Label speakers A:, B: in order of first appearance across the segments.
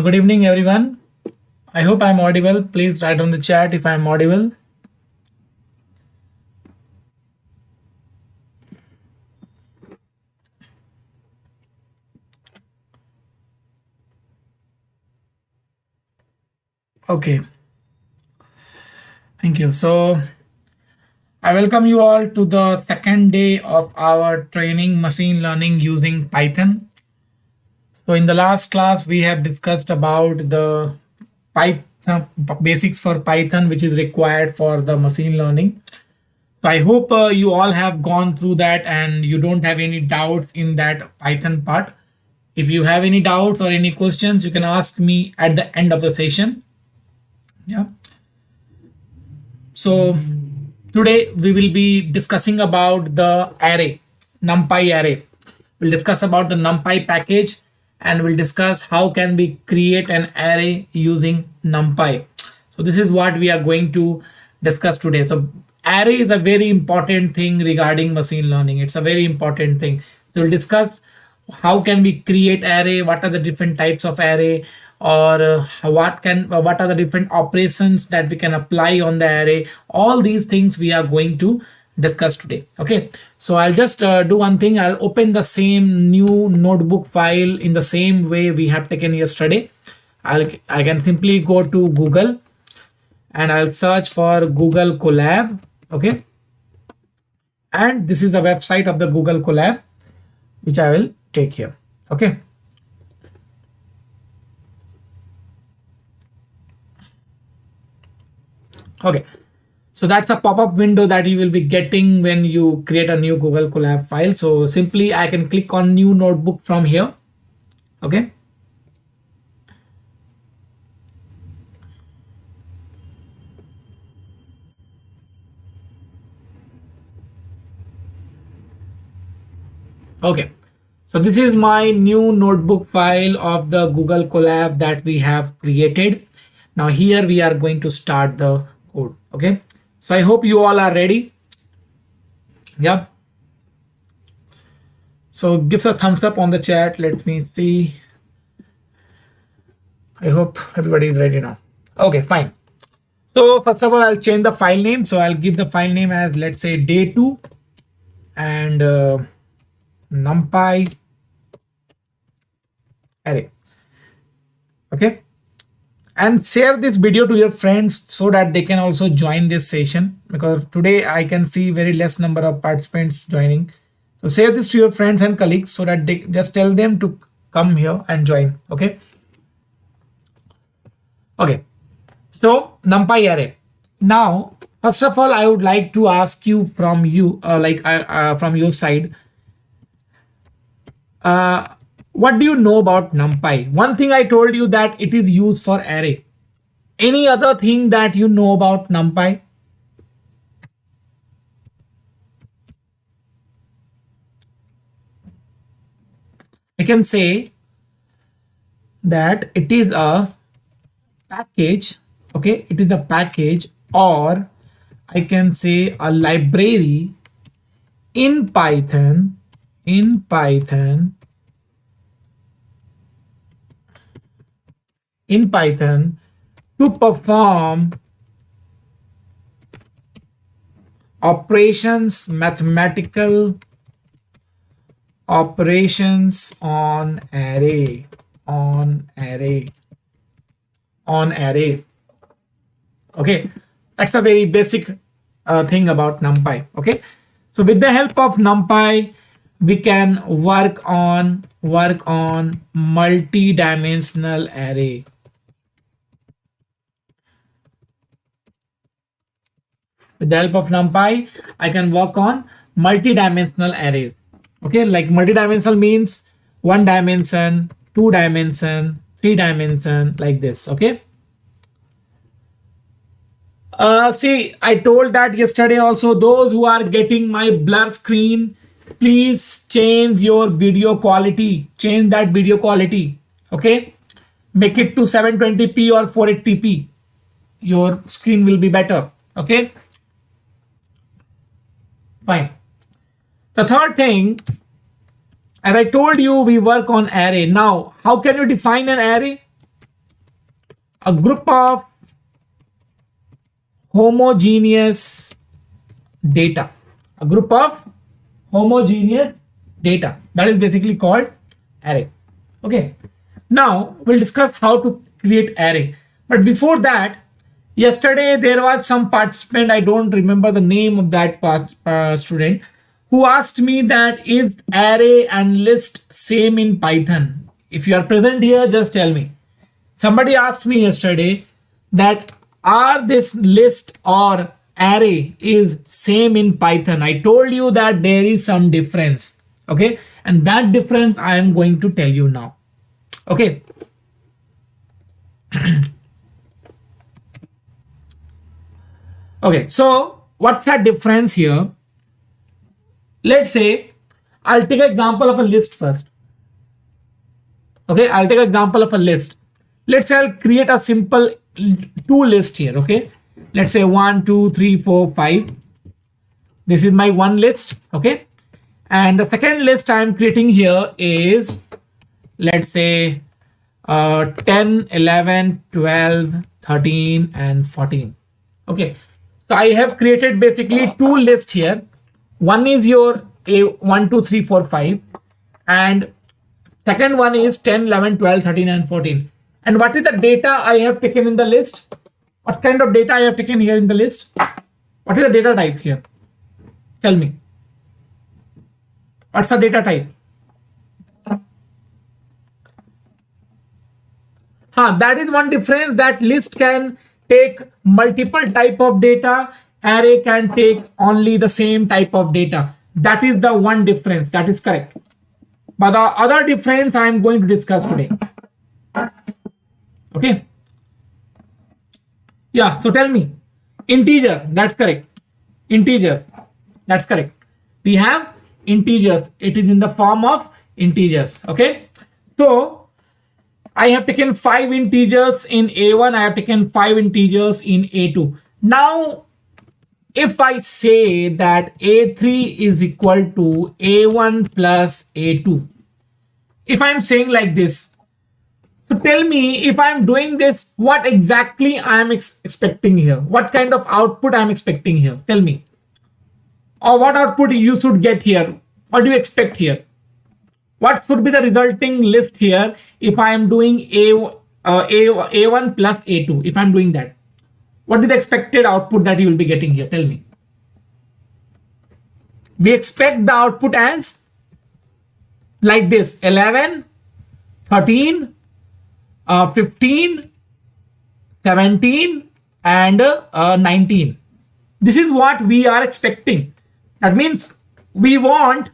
A: Good evening, everyone. I hope I'm audible. Please write on the chat if I'm audible. Okay, thank you. So, I welcome you all to the second day of our training machine learning using Python. So in the last class, we have discussed about the Python basics for Python, which is required for the machine learning. So I hope you all have gone through that and you don't have any doubts in that Python part. If you have any doubts or any questions, you can ask me at the end of the session. Yeah. So today we will be discussing about the array, Numpy array. We'll discuss about the Numpy package and we'll discuss how can we create an array using Numpy. So this is what we are going to discuss today. So array is a very important thing regarding machine learning. It's a very important thing. So we'll discuss how can we create array, what are the different types of array, or what are the different operations that we can apply on the array. All these things we are going to discuss today. Okay, so I'll just do one thing. I'll open the same new notebook file in the same way we have taken yesterday. I can simply go to Google and I'll search for Google Colab. Okay, and this is the website of the Google Colab, which I will take here. Okay, okay, so that's a pop-up window that you will be getting when you create a new Google Colab file. So simply I can click on new notebook from here. Okay, okay, so this is my new notebook file of the Google Colab that we have created. Now here we are going to start the code. Okay, so I hope you all are ready. Yeah, so give us a thumbs up on the chat. Let me see. I hope everybody is ready now. Okay, fine. So first of all, I'll change the file name. So I'll give the file name as, let's say, day2 and Numpy array. Okay, and share this video to your friends so that they can also join this session, because today I can see very less number of participants joining. So share this to your friends and colleagues so that they just tell them to come here and join. Okay, okay, so Numpy array. Now first of all, I would like to ask you from from your side, what do you know about Numpy? One thing I told you that it is used for array. Any other thing that you know about Numpy? I can say that it is a package. Okay, it is a package, or I can say a library in Python to perform operations, mathematical operations on array. Okay, that's a very basic thing about Numpy. Okay, so with the help of Numpy, we can work on multi-dimensional array. With the help of Numpy, I can work on multi-dimensional arrays. Okay, like multi-dimensional means 1 dimension, 2 dimension, 3 dimension, like this. Okay. See, I told that yesterday also. Those who are getting my blur screen, please change your video quality. Change that video quality. Okay, make it to 720p or 480p. Your screen will be better. Okay, fine. The third thing, as I told you, we work on array. Now, how can you define an array? A group of homogeneous data. A group of homogeneous data. That is basically called array. Okay. Now, we'll discuss how to create array. But before that, Yesterday there was some participant, I don't remember the name of that student, who asked me that is array and list same in Python. If you are present here, just tell me. Somebody asked me yesterday that are this list or array is same in Python. I told you that there is some difference. Okay, and that difference I am going to tell you now. Okay. Okay, so what's that difference here? Let's say I'll take an example of a list first. Okay, I'll take an example of a list. Let's say I'll create a simple two list here. Okay, let's say 1, 2, 3, 4, 5. This is my one list. Okay, and the second list I'm creating here is, let's say 10, 11, 12, 13, and 14. Okay, so I have created basically two lists here. One is your A1, 2, 3, 4, 5, and second one is 10, 11, 12, 13, and 14. And what is the data I have taken in the list? What kind of data I have taken here in the list? What is the data type here? Tell me. What's the data type? That is one difference, that list can take multiple type of data. Array can take only the same type of data. That is the one difference. That is correct. But the other difference I am going to discuss today. Okay. Yeah. So tell me, integer. That's correct. Integers. That's correct. We have integers. It is in the form of integers. Okay. So I have taken 5 integers in A1. I have taken 5 integers in A2. Now, if I say that A3 is equal to A1 plus A2, if I'm saying like this, so tell me, if I'm doing this, what exactly I'm expecting here? What kind of output I'm expecting here? Tell me. Or what output you should get here? What do you expect here? What should be the resulting list here if I am doing A1 plus A2? If I'm doing that, what is the expected output that you will be getting here? Tell me. We expect the output as like this: 11, 13, 15, 17, and 19. This is what we are expecting. That means we want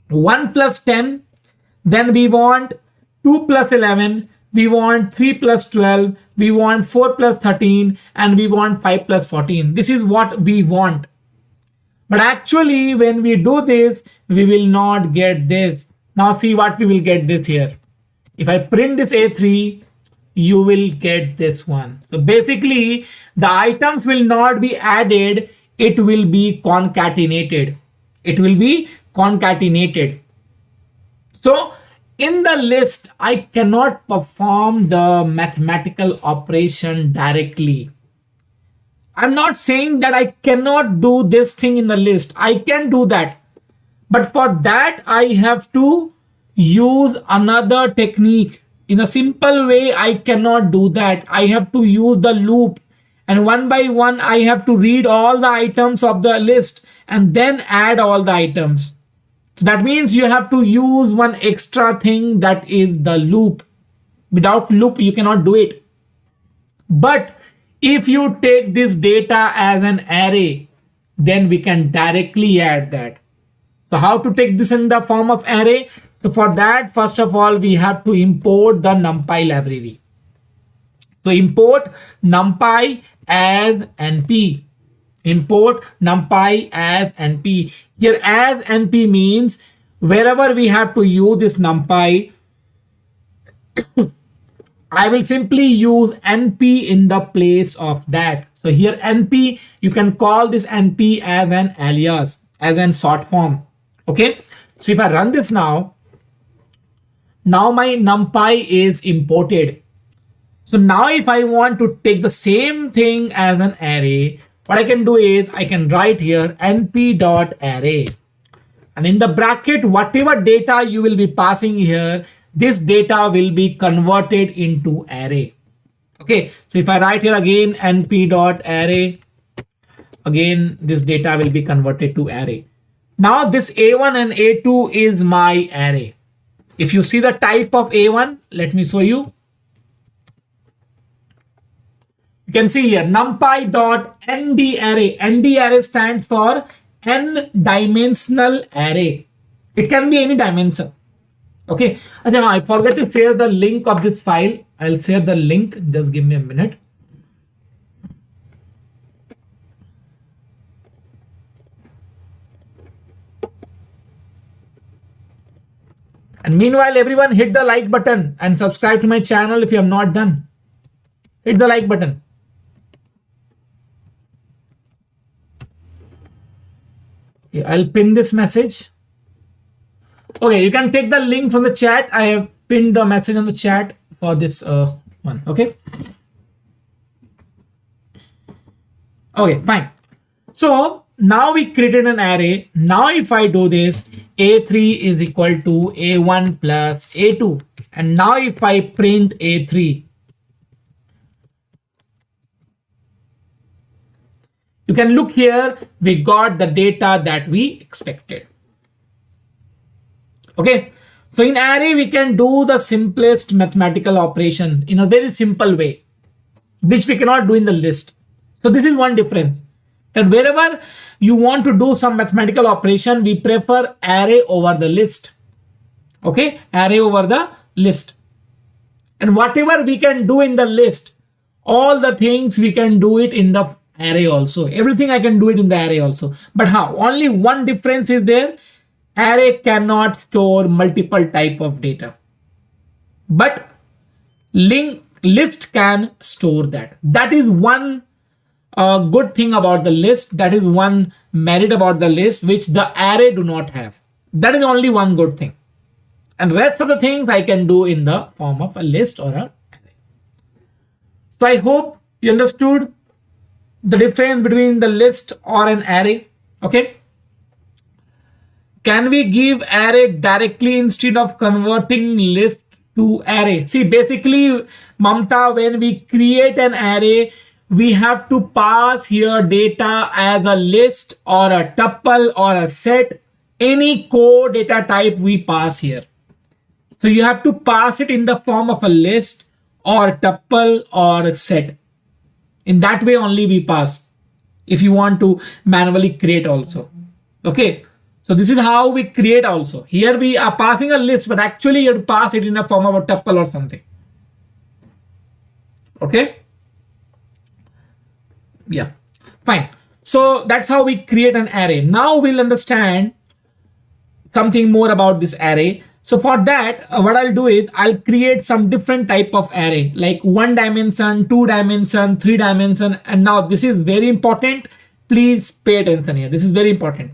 A: 1 plus 10, then we want 2 plus 11, we want 3 plus 12, we want 4 plus 13, and we want 5 plus 14. This is what we want. But actually, when we do this, we will not get this. Now see what we will get this here. If I print this A3, you will get this one. So basically, the items will not be added. It will be concatenated. It will be concatenated. So in the list, I cannot perform the mathematical operation directly. I'm not saying that I cannot do this thing in the list. I can do that. But for that, I have to use another technique. In a simple way, I cannot do that. I have to use the loop. And one by one, I have to read all the items of the list and then add all the items. So that means you have to use one extra thing, that is the loop. Without loop, you cannot do it. But if you take this data as an array, then we can directly add that. So how to take this in the form of array? So for that, first of all, we have to import the Numpy library. So import Numpy as NP. Import Numpy as NP. Here as NP means wherever we have to use this Numpy, I will simply use NP in the place of that. So here NP, you can call this NP as an alias, as an short form. Okay. So if I run this now my Numpy is imported. So now if I want to take the same thing as an array, what I can do is I can write here np.array. And in the bracket, whatever data you will be passing here, this data will be converted into array. Okay, so if I write here again np dot array, again this data will be converted to array. Now this a1 and a2 is my array. If you see the type of a1, let me show you. You can see here numpy dot nd array. Nd array stands for n dimensional array. It can be any dimension. Okay. I forgot to share the link of this file. I'll share the link. Just give me a minute. And meanwhile, everyone hit the like button and subscribe to my channel if you have not done. Hit the like button. Okay, I'll pin this message. Okay, you can take the link from the chat. I have pinned the message on the chat for this one. Okay. Okay, fine. So now we created an array. Now if I do this, a3 is equal to a1 plus a2. And now if I print a3, you can look here, we got the data that we expected. Okay, so in array, we can do the simplest mathematical operation in a very simple way, which we cannot do in the list. So this is one difference, that wherever you want to do some mathematical operation, we prefer array over the list. Okay, array over the list. And whatever we can do in the list, all the things we can do it in the array also. Everything I can do it in the array also. But how? Only one difference is there. Array cannot store multiple type of data, but list can store that. That is one good thing about the list. That is one merit about the list which the array do not have. That is only one good thing, and rest of the things I can do in the form of a list or an array. So I hope you understood the difference between the list or an array. Okay. Can we give array directly instead of converting list to array? See, basically, Mamta, when we create an array, we have to pass here data as a list or a tuple or a set, any core data type we pass here. So you have to pass it in the form of a list or tuple or a set. In that way only we pass, if you want to manually create also. Okay. So this is how we create also. Here we are passing a list, but actually you pass it in a form of a tuple or something. Okay. Yeah, fine. So that's how we create an array. Now we'll understand something more about this array. So for that, what I'll do is I'll create some different type of array, like 1 dimension, 2 dimension, 3 dimension. And now this is very important. Please pay attention here. This is very important.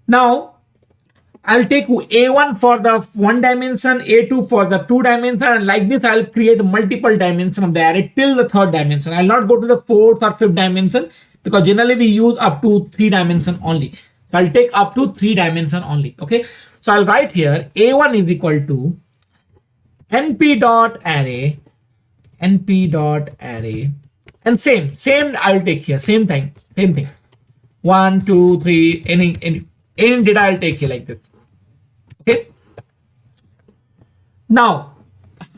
A: Now, I'll take A1 for the 1 dimension, A2 for the 2 dimension, and like this, I'll create multiple dimension of the array till the 3rd dimension. I'll not go to the 4th or 5th dimension because generally we use up to 3 dimension only. So I'll take up to 3 dimension only. Okay. So I'll write here A1 is equal to np.array, and same I'll take here, same thing. 1, 2, 3, any data I'll take here like this. Okay. Now,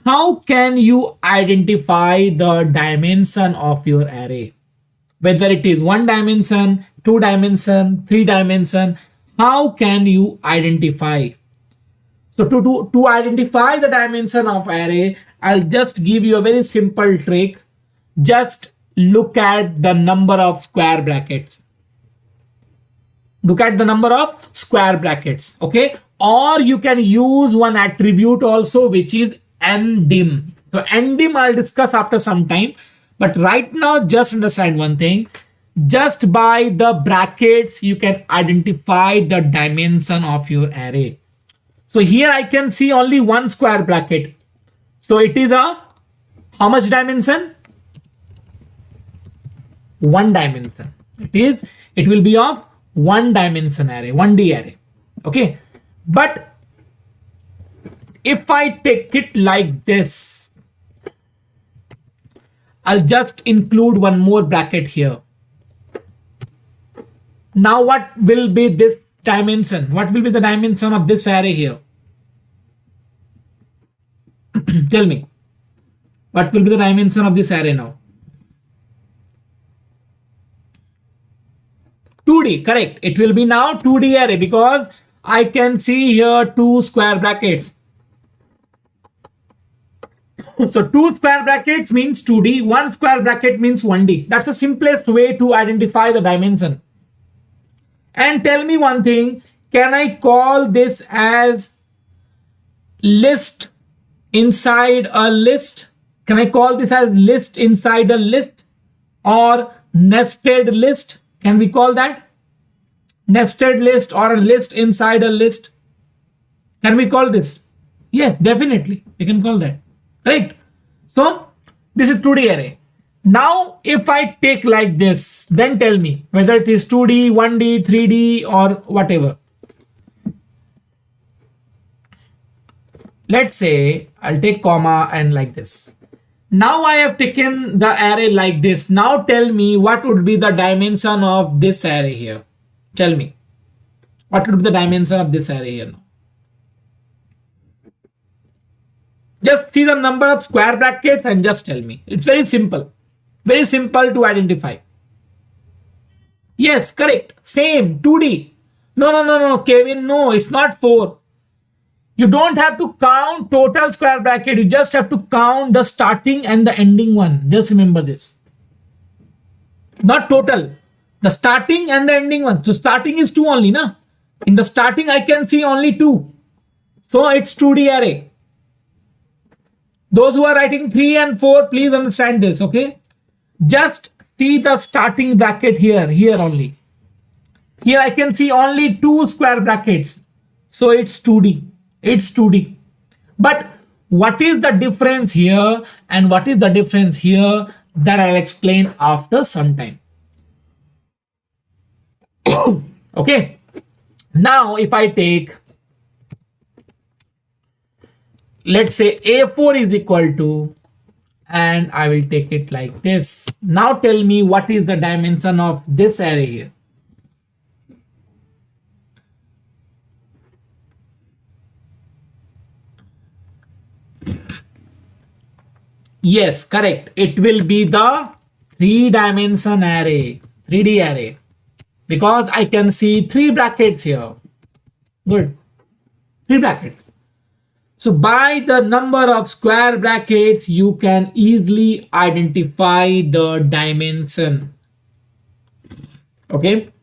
A: how can you identify the dimension of your array? Whether it is 1 dimension, 2 dimension, 3 dimension, how can you identify? So to identify the dimension of array, I'll just give you a very simple trick. Just look at the number of square brackets. Look at the number of square brackets. Okay. Or you can use one attribute also, which is ndim. So ndim I'll discuss after some time. But right now, just understand one thing. Just by the brackets, you can identify the dimension of your array. So here I can see only 1 square bracket. So it is a how much dimension? 1 dimension. It will be of 1 dimension array, 1D array. Okay. But if I take it like this, I'll just include one more bracket here. Now what will be this dimension? What will be the dimension of this array here? Tell me. What will be the dimension of this array now? 2D, correct. It will be now 2D array because I can see here 2 square brackets. So 2 square brackets means 2D, 1 square bracket means 1D. That's the simplest way to identify the dimension. And tell me one thing, can I call this as list inside a list? Can I call this as list inside a list or nested list? Can we call that nested list or a list inside a list? Can we call this? Yes, definitely. We can call that. Right? So this is 2D array. Now, if I take like this, then tell me whether it is 2D, 1D, 3D or whatever. Let's say I'll take comma and like this. Now I have taken the array like this. Now tell me what would be the dimension of this array here. Tell me. What would be the dimension of this array here now? Just see the number of square brackets and just tell me. It's very simple. Very simple to identify. Yes, correct. Same, 2D. No, Kevin, no, it's not 4. You don't have to count total square bracket. You just have to count the starting and the ending one. Just remember this. Not total. The starting and the ending one. So starting is 2 only, na? In the starting, I can see only 2. So it's 2D array. Those who are writing 3 and 4, please understand this, okay? Just see the starting bracket here only. Here I can see only 2 square brackets. So it's 2D. It's 2D. But what is the difference here and what is the difference here, that I'll explain after some time. Okay. Now if I take, let's say A4 is equal to, and I will take it like this. Now tell me what is the dimension of this array here. Yes, correct. It will be the 3-dimension array, 3D array, because I can see 3 brackets here. Good. 3 brackets. So by the number of square brackets, you can easily identify the dimension. Okay.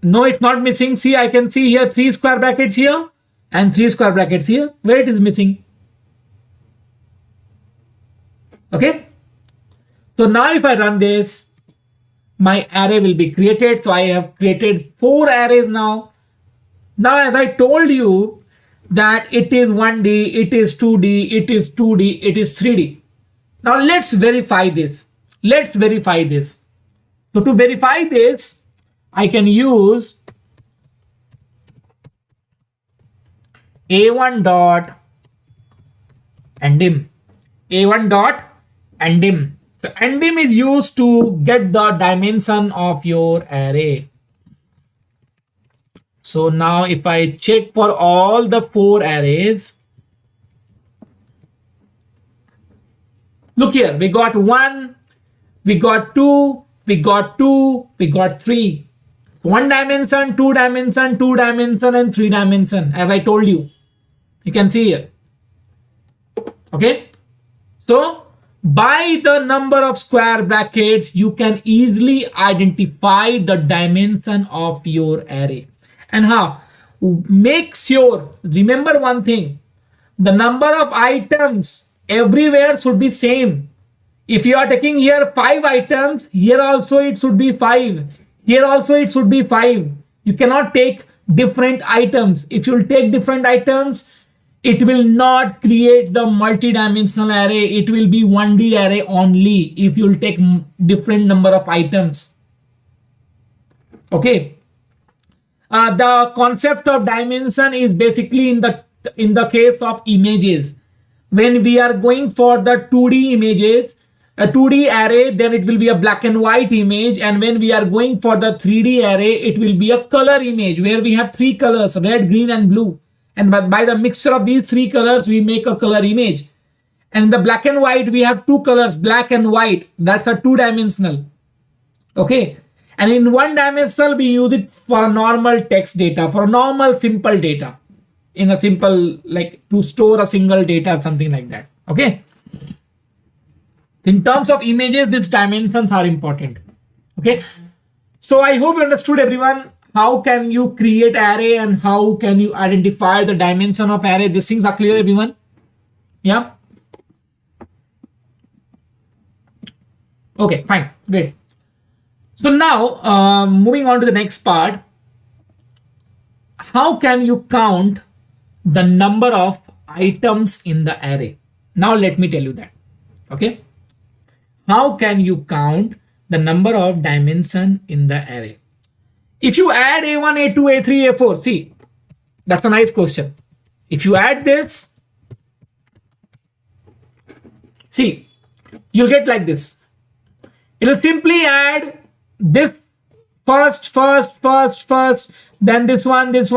A: No, it's not missing. See, I can see here 3 square brackets here and 3 square brackets here. Where it is missing? Okay. So now if I run this, my array will be created. So I have created 4 arrays now. Now, as I told you that it is 1D, it is 2D, it is 2D, it is 3D. Now let's verify this. Let's verify this. So to verify this, I can use A1 dot endim. A1 dot endim. So endim is used to get the dimension of your array. So now if I check for all the 4 arrays, look here, we got 1, we got 2, we got 2, we got 3. 1 dimension, 2 dimension, 2 dimension and 3 dimension, as I told you. You can see here. Okay. So by the number of square brackets, you can easily identify the dimension of your array. And how? Make sure, remember one thing, the number of items everywhere should be same. If you are taking here 5 items, here also it should be 5. Here also it should be 5. You cannot take different items. If you will take different items, it will not create the multi-dimensional array. It will be 1D array only if you will take different number of items. Okay. The concept of dimension is basically in the case of images. When we are going for the 2D images, a 2D array, then it will be a black and white image. And when we are going for the 3D array, it will be a color image where we have three colors, red, green, and blue. And by the mixture of these three colors, we make a color image. And in the black and white, we have two colors, black and white. That's a two-dimensional. Okay. And in one dimensional, we use it for normal text data, for normal simple data. In a simple, like to store a single data, something like that. Okay. In terms of images, these dimensions are important. Okay. So I hope you understood, everyone. How can you create array and how can you identify the dimension of array? These things are clear, everyone. Yeah. Okay, fine, great. So now moving on to the next part. How can you count the number of items in the array? Now let me tell you that. Okay. How can you count the number of dimension in the array? If you add A1, A2, A3, A4, see, that's a nice question. If you add this, see, you'll get like this. It will simply add this first, then this one. It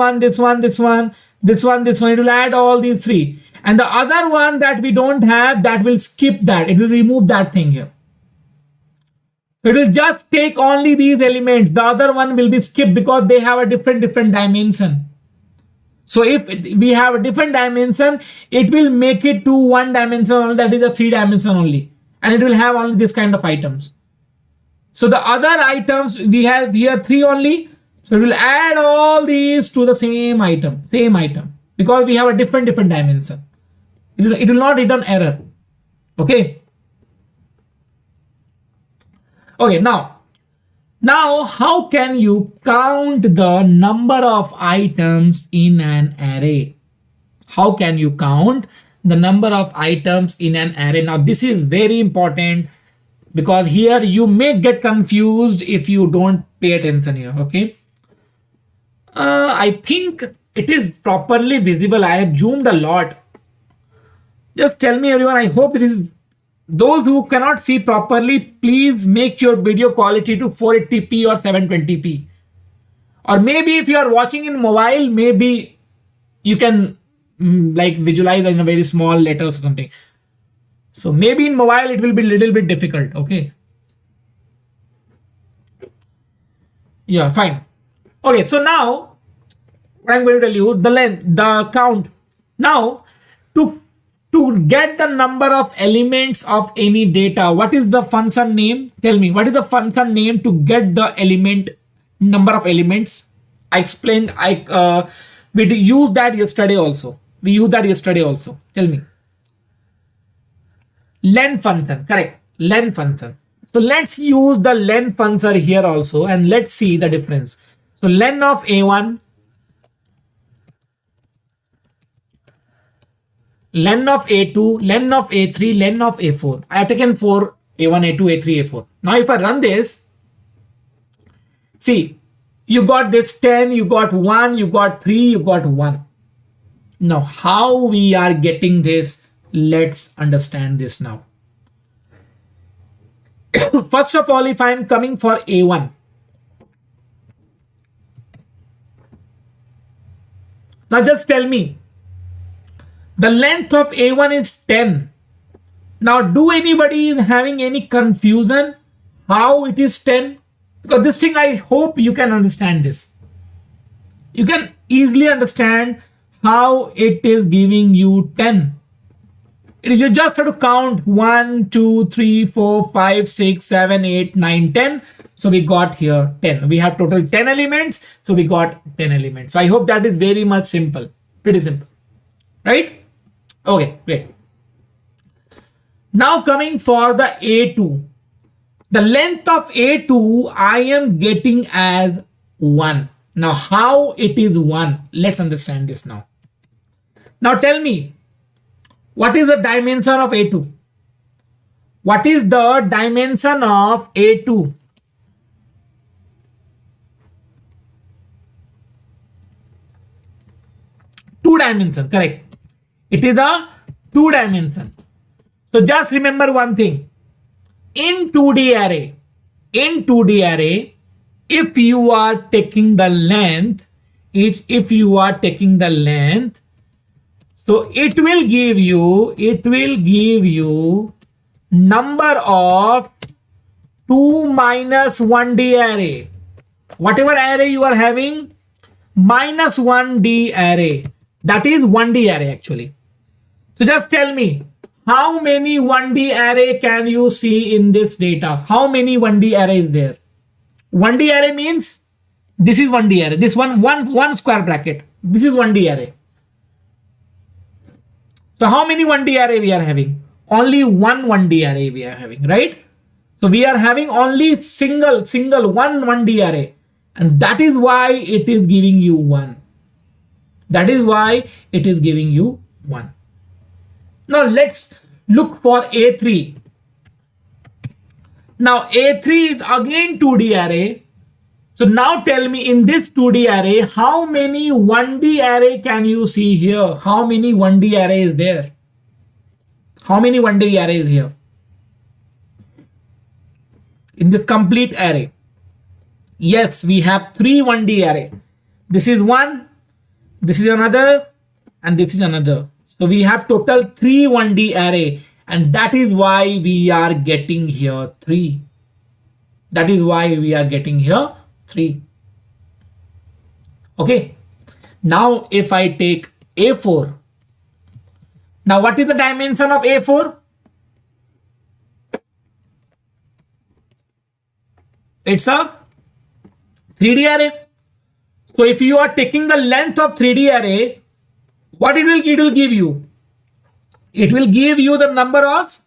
A: will add all these three. And the other one that we don't have, that will skip that. It will remove that thing here. It will just take only these elements. The other one will be skipped because they have a different dimension. So if we have a different dimension, it will make it to one dimension, that is a 3 dimension only. And it will have only this kind of items. So the other items, we have here 3 only. So it will add all these to the same item, because we have a different dimension. It will not return error. Okay. Okay, now how can you count the number of items in an array? How can you count the number of items in an array? Now this is very important because here you may get confused if you don't pay attention here. Okay. I think it is properly visible. I have zoomed a lot. Just tell me, everyone, I hope it is. Those who cannot see properly, please make your video quality to 480p or 720p. Or maybe if you are watching in mobile, maybe you can like visualize in a very small letters or something. So maybe in mobile it will be a little bit difficult. Okay. Yeah, fine. Okay, so now what I'm going to tell you, the length, the count. Now to get the number of elements of any data, what is the function name? Tell me, what is the function name to get the number of elements? I explained, we used that yesterday also. Tell me. Len function, correct. Len function. So let's use the len function here also and let's see the difference. So len of A1, len of A2, len of A3, len of A4. I have taken 4, A1, A2, A3, A4. Now if I run this, see, you got this 10, you got 1, you got 3, you got 1. Now how we are getting this? Let's understand this now. First of all, if I am coming for A1, now just tell me, the length of A1 is 10. Now, do anybody is having any confusion how it is 10? Because this thing, I hope you can understand this. You can easily understand how it is giving you 10. You just have to count 1, 2, 3, 4, 5, 6, 7, 8, 9, 10. So we got here 10. We have total 10 elements. So we got 10 elements. So I hope that is very much simple. Pretty simple. Right? Okay, great. Now coming for the A2. The length of A2 I am getting as 1. Now how it is 1? Let's understand this now. Now tell me, what is the dimension of A2? What is the dimension of A2? Two dimension, correct. It is a 2 dimension. So just remember one thing. In 2D array, if you are taking the length, so it will give you number of 2 minus 1D array. Whatever array you are having, minus 1D array. That is 1D array actually. So just tell me, how many 1D array can you see in this data? How many 1D array is there? 1D array means this is 1D array. This one square bracket. This is 1D array. So how many 1D array we are having? Only one 1D array we are having, right? So we are having only single one 1D array. And that is why it is giving you 1. That is why it is giving you 1. Now let's look for A3. Now A3 is again 2D array. So now tell me, in this 2D array, how many 1D array can you see here? How many 1D array is there? How many 1D array is here? In this complete array. Yes, we have 3 1D array. This is one, this is another, and this is another. So we have total 3 1D array, and that is why we are getting here 3. That is why we are getting here 3. Okay. Now if I take A4, now what is the dimension of A4? It's a 3D array. So if you are taking the length of 3D array, what it will give you? It will give you the number of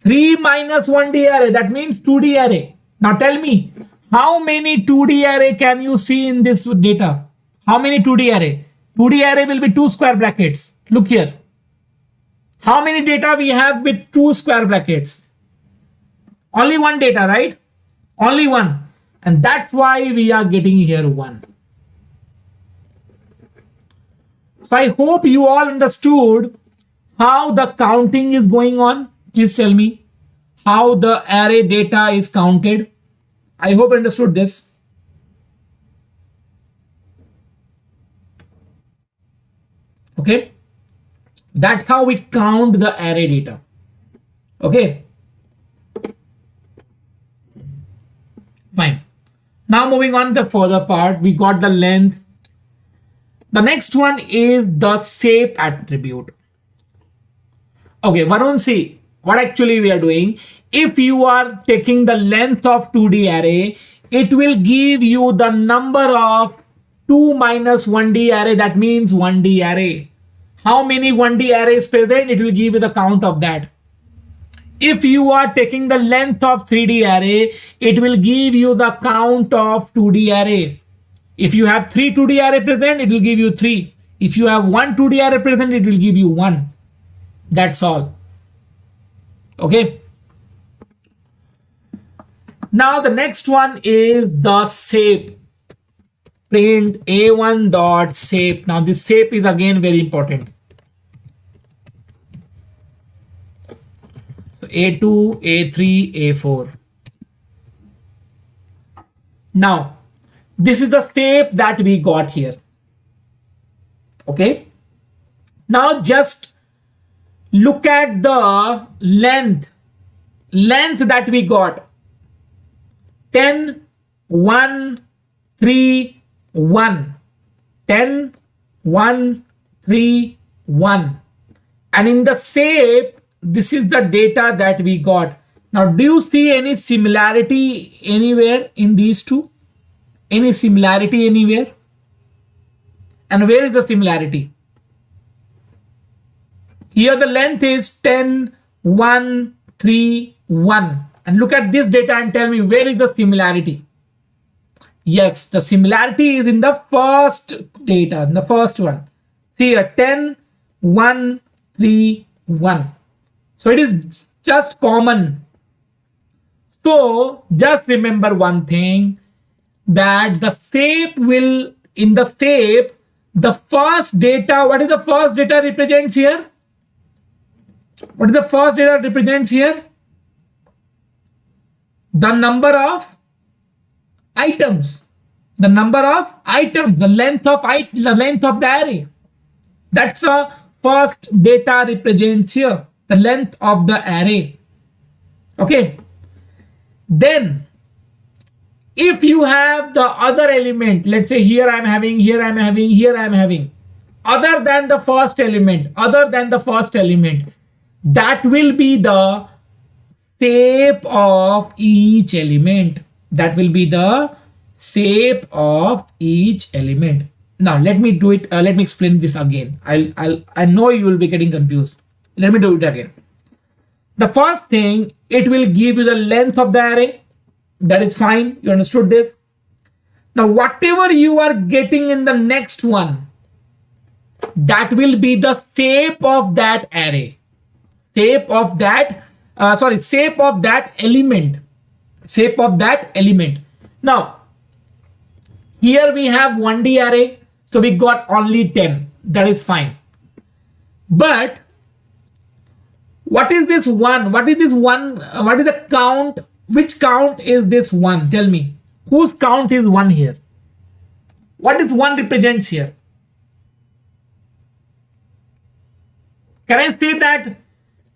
A: 3 minus 1D array. That means 2D array. Now tell me, how many 2D array can you see in this data? How many 2D array? 2D array will be 2 square brackets. Look here. How many data we have with 2 square brackets? Only one data, right? Only one. And that's why we are getting here 1. So I hope you all understood how the counting is going on. Please tell me how the array data is counted. I hope you understood this. Okay. That's how we count the array data. Okay. Fine. Now moving on to the further part, we got the length. The next one is the shape attribute. Okay, Varun, see what actually we are doing. If you are taking the length of 2D array, it will give you the number of 2 minus 1D array. That means 1D array. How many 1D arrays present? It will give you the count of that. If you are taking the length of 3D array, it will give you the count of 2D array. If you have 3 2D array present, it will give you 3. If you have 1 2D array present, it will give you 1. That's all. Okay. Now the next one is the shape. Print A1 dot shape. Now this shape is again very important. So A2, A3, A4. Now this is the shape that we got here. Okay. Now just look at the length that we got. 10, 1, 3, 1. 10, 1, 3, 1. And in the shape, this is the data that we got. Now, do you see any similarity anywhere in these two? Any similarity anywhere? And where is the similarity? Here the length is 10, 1, 3, 1. And look at this data and tell me, where is the similarity? Yes, the similarity is in the first data, in the first one. See here, 10, 1, 3, 1. So it is just common. So just remember one thing, that the shape will, in the shape, the first data, what is the first data represents here? What is the first data represents here? the number of items, the number of items, the length of the array. That's the first data represents here, the length of the array. Okay. Then if you have the other element, let's say here I'm having, here I'm having, here I'm having, other than the first element, that will be the shape of each element. That will be the shape of each element. Now let me do it. Let me explain this again. I know you will be getting confused. Let me do it again. The first thing, it will give you the length of the array. That is fine. You understood this. Now whatever you are getting in the next one, that will be the shape of that array. Shape of that element. Shape of that element. Now here we have 1D array, so we got only 10. That is fine. But what is this one? What is this one? What is the count? Which count is this one? Tell me. Whose count is 1 here? What is 1 represents here? Can I say that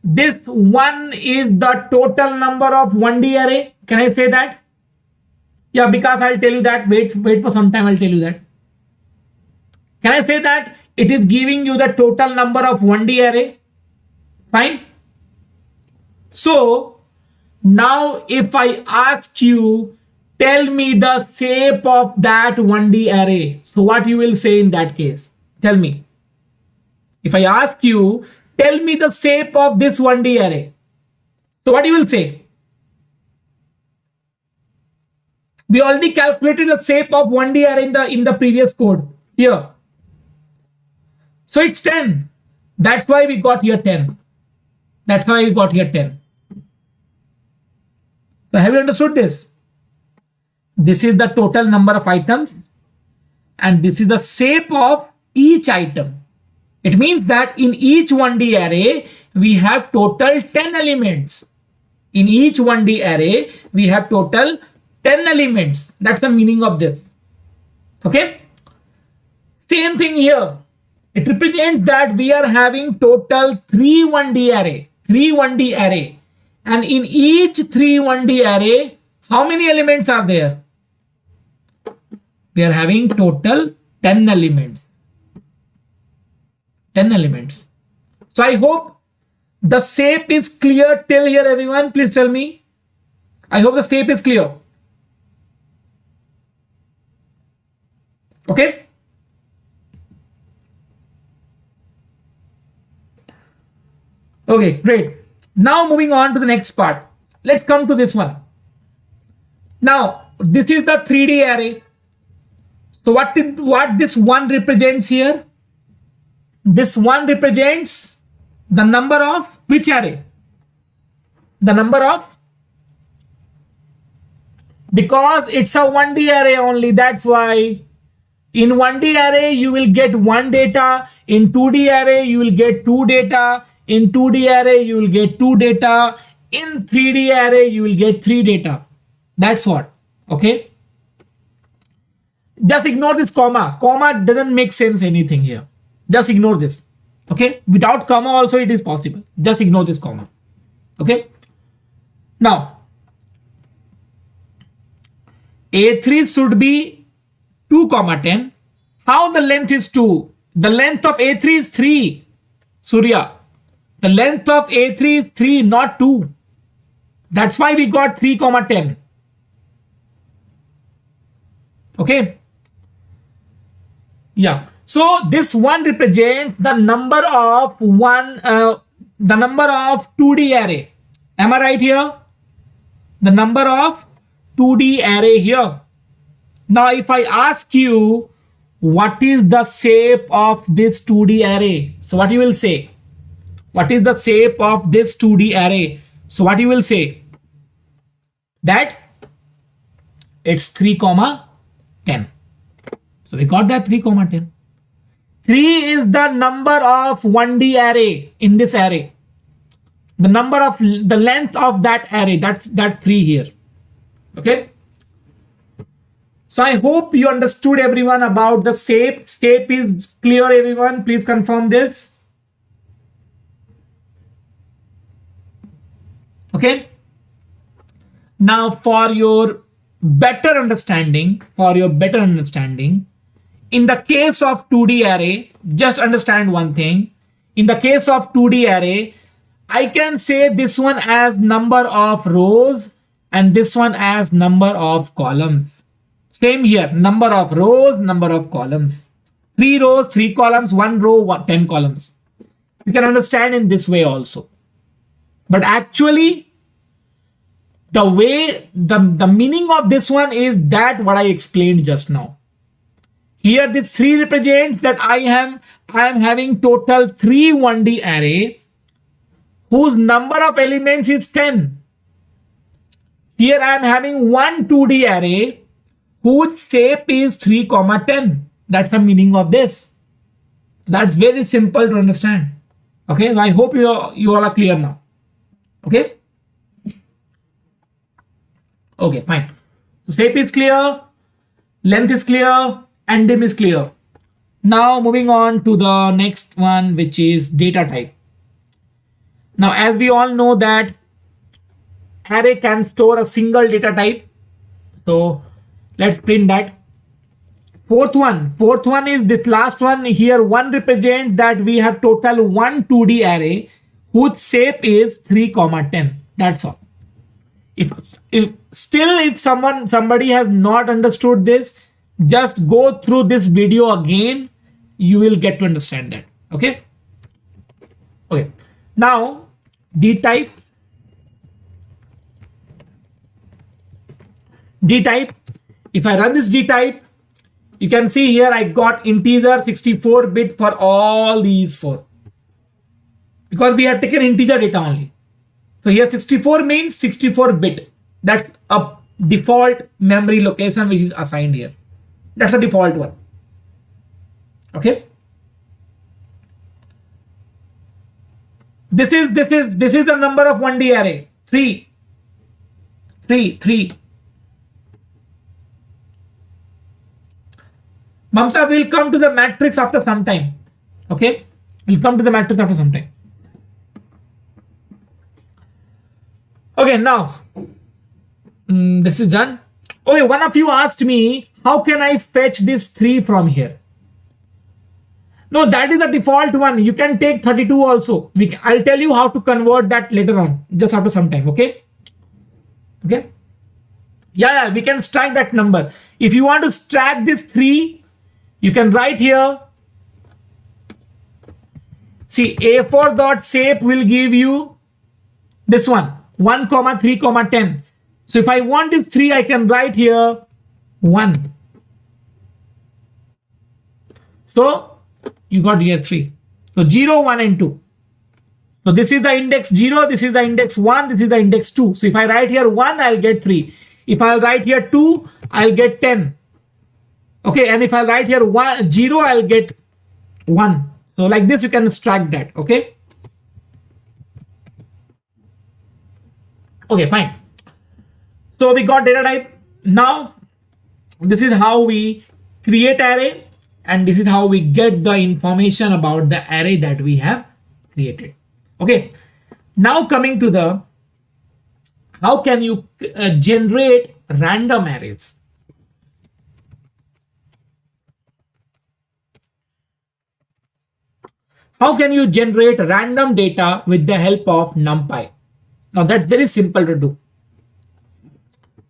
A: this 1 is the total number of 1D array? Can I say that? Yeah, because I'll tell you that. Wait for some time, I'll tell you that. Can I say that it is giving you the total number of 1D array? Fine. So now if I ask you, tell me the shape of that 1D array. So what you will say in that case? Tell me. If I ask you, tell me the shape of this 1D array. So what you will say? We already calculated the shape of 1D array in the previous code here. So it's 10. That's why we got here 10. That's why we got here 10. So have you understood this? This is the total number of items and this is the shape of each item. It means that in each 1D array, we have total 10 elements. In each 1D array, we have total 10 elements. That's the meaning of this. Okay. Same thing here. It represents that we are having total 3 1D array. 3 1D array. And in each 3 1D array, how many elements are there? We are having total 10 elements. 10 elements. So I hope the shape is clear till here, everyone. Please tell me. I hope the shape is clear. Okay. Okay, great. Now moving on to the next part. Let's come to this one. Now, this is the 3D array. So what this one represents here? This one represents the number of which array? The number of, because it's a 1D array only, that's why in 1D array you will get 1 data, in 2D array you will get 2 data, in 2D array you will get 2 data, in 3D array you will get 3 data. That's what. Okay. Just ignore this comma. Comma doesn't make sense anything here. Just ignore this. Okay. Without comma also it is possible. Just ignore this comma. Okay. Now, A3 should be 2 comma 10. How the length is 2? The length of A3 is 3. Surya. The length of A3 is 3, not 2. That's why we got 3 comma 10. Okay. Yeah. So this one represents the number of 2D array. Am I right here? The number of 2D array here. Now if I ask you what is the shape of this 2D array, so what you will say? What is the shape of this 2D array? So what you will say? That it's 3 comma 10. So we got that 3 comma 10. 3 is the number of 1D array in this array. The number of the length of that array, that's 3 here. Okay. So I hope you understood everyone about the shape. Shape is clear, everyone. Please confirm this. Okay. Now for your better understanding, in the case of 2D array, just understand one thing. In the case of 2D array, I can say this one as number of rows and this one as number of columns. Same here, number of rows, number of columns. 3 rows, 3 columns, 1 row, 10 columns. You can understand in this way also. But actually, the way, the meaning of this one is that what I explained just now. Here this 3 represents that I am having total 3 1D array whose number of elements is 10. Here I am having one 2D array whose shape is 3, 10. That's the meaning of this. That's very simple to understand. Okay, so I hope you all are clear now. Okay. Okay, fine. So shape is clear, length is clear, and dim is clear. Now moving on to the next one, which is data type. Now, as we all know that array can store a single data type. So let's print that. Fourth one is this last one here. 1 represents that we have total 1 2D array whose shape is 3, 10. That's all. If somebody has not understood this, just go through this video again. You will get to understand that. Okay. Okay. Now D type. If I run this D type, you can see here I got integer 64-bit for all these 4 because we have taken integer data only. So here 64 means 64-bit. That's a default memory location which is assigned here. That's a default one. Okay. This is the number of 1D array. 3. Mamta will come to the matrix after some time. Okay. We'll come to the matrix after some time. Okay, now this is done. Okay, one of you asked me, how can I fetch this 3 from here? No, that is the default one. You can take 32 also. I'll tell you how to convert that later on, just after some time. Okay. Okay. Yeah, we can stack that number. If you want to stack this 3, you can write here. See, a4.shape will give you this one. 1, 3, 10. So if I want this 3, I can write here 1. So you got here 3. So 0, 1 and 2. So this is the index 0, this is the index 1, this is the index 2. So if I write here 1, I'll get 3. If I'll write here 2, I'll get 10. Okay, and if I write here 0, I'll get 1. So like this, you can extract that. Okay. Okay, fine. So we got data type. Now, this is how we create array, and this is how we get the information about the array that we have created. Okay. Now coming to the how can you generate random arrays? How can you generate random data with the help of Numpy? Now that's very simple to do.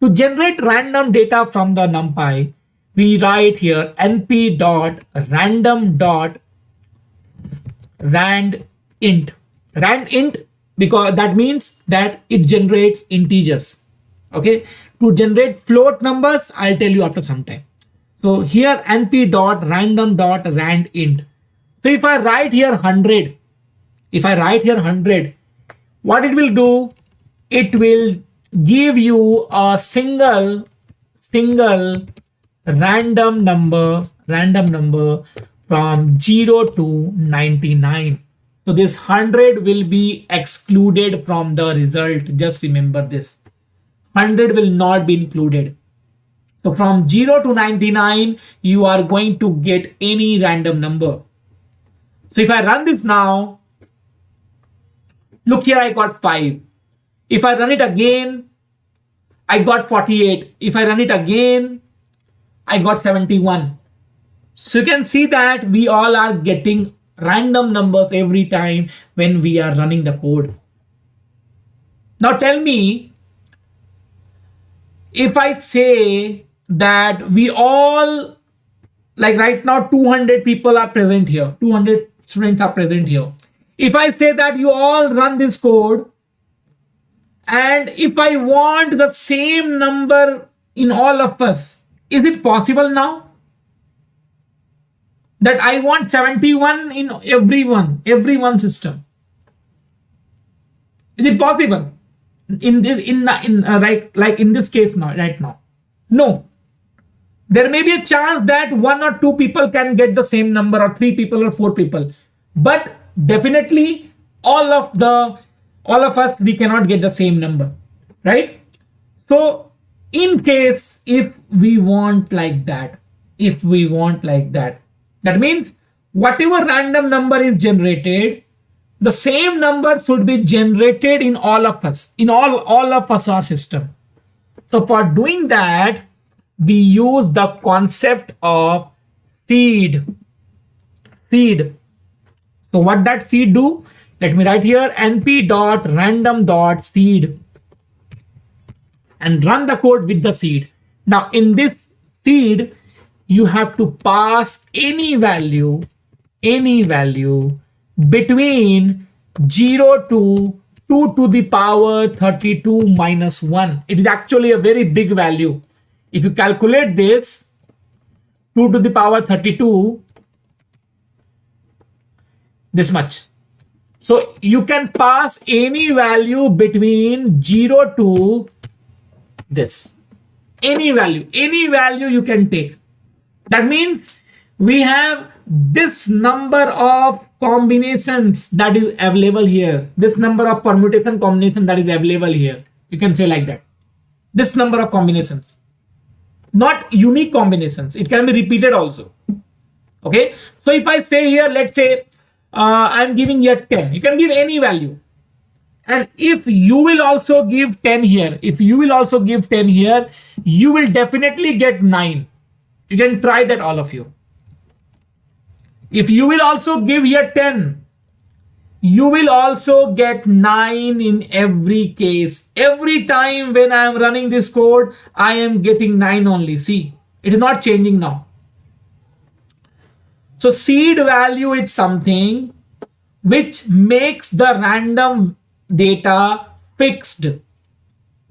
A: To generate random data from the Numpy, we write here np.random.randint. Randint because that means that it generates integers. Okay. To generate float numbers, I'll tell you after some time. So here np.random.randint. So if I write here 100, what it will do, it will give you a single random number from 0 to 99. So this 100 will be excluded from the result. Just remember this. 100 will not be included. So from 0 to 99, you are going to get any random number. So if I run this now, look here, I got 5. If I run it again, I got 48. If I run it again, I got 71. So you can see that we all are getting random numbers every time when we are running the code. Now tell me, if I say that we all, like right now 200 people are present here, 200 students are present here. If I say that you all run this code, and if I want the same number in all of us, is it possible now? That I want 71 in everyone system. Is it possible? Right, like in this case now, right now? No. There may be a chance that 1 or 2 people can get the same number, or 3 people or 4 people. But definitely all of us, we cannot get the same number, right? So in case if we want like that, that means whatever random number is generated, the same number should be generated in all of us, in all of us our system. So for doing that, we use the concept of seed. So what that seed do? Let me write here np.random.seed and run the code with the seed. Now in this seed, you have to pass any value between 0 to 2 to the power 32 minus 1. It is actually a very big value. If you calculate this, 2 to the power 32, this much. So you can pass any value between 0 to this. Any value you can take. That means we have this number of combinations that is available here. This number of permutation combination that is available here. You can say like that. This number of combinations. Not unique combinations. It can be repeated also. Okay. So if I say here, let's say, I'm giving here 10. You can give any value. And if you will also give 10 here, you will definitely get 9. You can try that, all of you. If you will also give here 10, you will also get 9 in every case. Every time when I am running this code, I am getting 9 only. See, it is not changing now. So seed value is something which makes the random data fixed.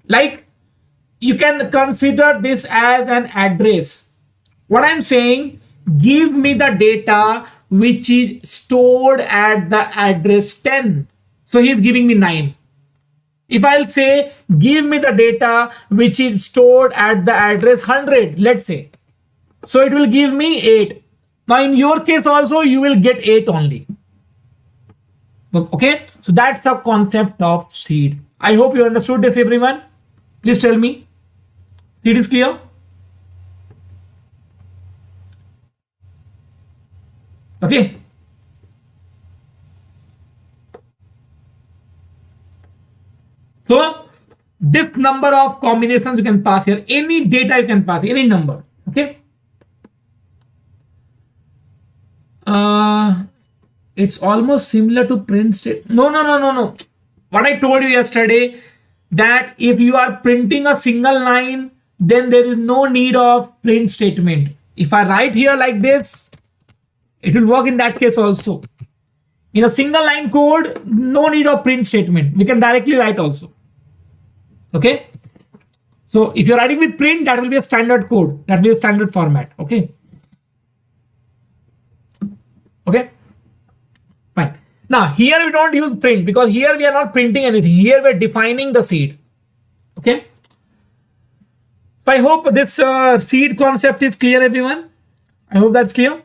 A: Like you can consider this as an address. What I'm saying, give me the data which is stored at the address 10. So he's giving me 9. If I'll say, give me the data which is stored at the address 100, let's say. So it will give me 8. Now in your case also, you will get 8 only. Okay, so that's the concept of seed. I hope you understood this, everyone. Please tell me. Seed is clear? Okay. So this number of combinations you can pass here. Any data you can pass, any number. Okay. It's almost similar to print state. No. What I told you yesterday, that if you are printing a single line, then there is no need of print statement. If I write here like this, it will work in that case also. In a single line code, no need of print statement. We can directly write also. Okay. So if you're writing with print, that will be a standard code. That will be a standard format. Okay. Okay. Fine. Now here we don't use print because here we are not printing anything. Here we're defining the seed. Okay. So I hope this seed concept is clear, everyone. I hope that's clear.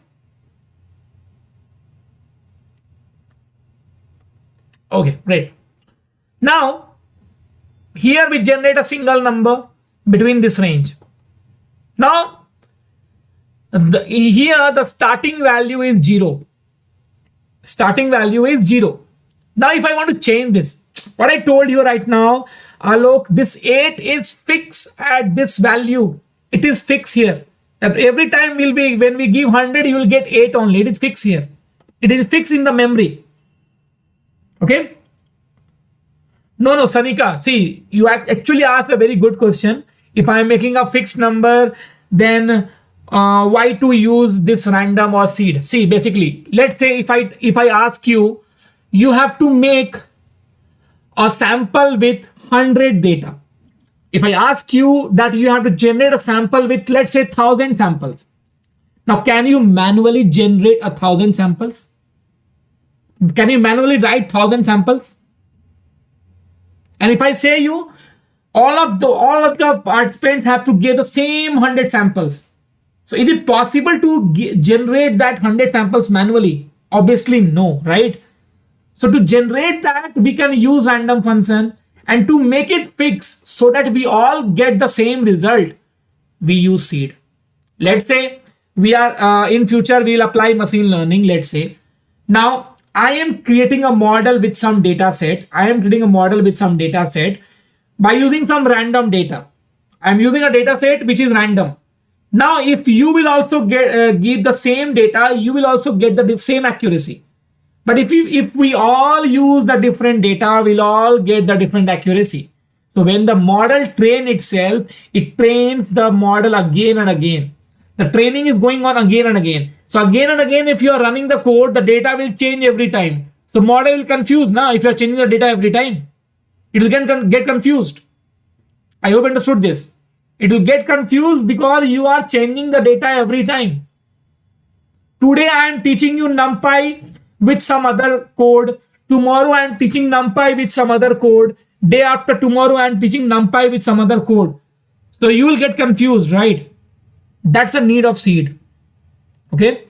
A: Okay, great. Now here we generate a single number between this range. Now, here the starting value is 0. Starting value is 0. Now, if I want to change this, what I told you right now, Alok, this 8 is fixed at this value. It is fixed here. That every time will be, when we give 100, you will get 8 only. It is fixed here. It is fixed in the memory. Okay. No, Sanika, see, you actually asked a very good question. If I am making a fixed number, then why to use this random or seed? See, basically, let's say if I ask you, you have to make a sample with 100 data. If I ask you that you have to generate a sample with, let's say, 1000 samples. Now, can you manually generate 1000 samples? Can you manually write 1000 samples? And if I say you, all of the participants have to give the same 100 samples. So is it possible to generate that 100 samples manually? Obviously no, right? So to generate that, we can use random function, and to make it fixed so that we all get the same result, we use seed. Let's say we are in future we'll apply machine learning. Let's say now I am creating a model with some data set. By using some random data. I'm using a data set which is random. Now, if you will also give the same data, you will also get the same accuracy. But if we all use the different data, we'll all get the different accuracy. So when the model train itself, it trains the model again and again. The training is going on again and again. So again and again, if you are running the code, the data will change every time. So model will confuse now if you are changing the data every time. It will get confused. I hope you understood this. It will get confused because you are changing the data every time. Today I am teaching you Numpy with some other code. Tomorrow I am teaching Numpy with some other code. Day after tomorrow I am teaching Numpy with some other code. So you will get confused, right? That's the need of seed. Okay.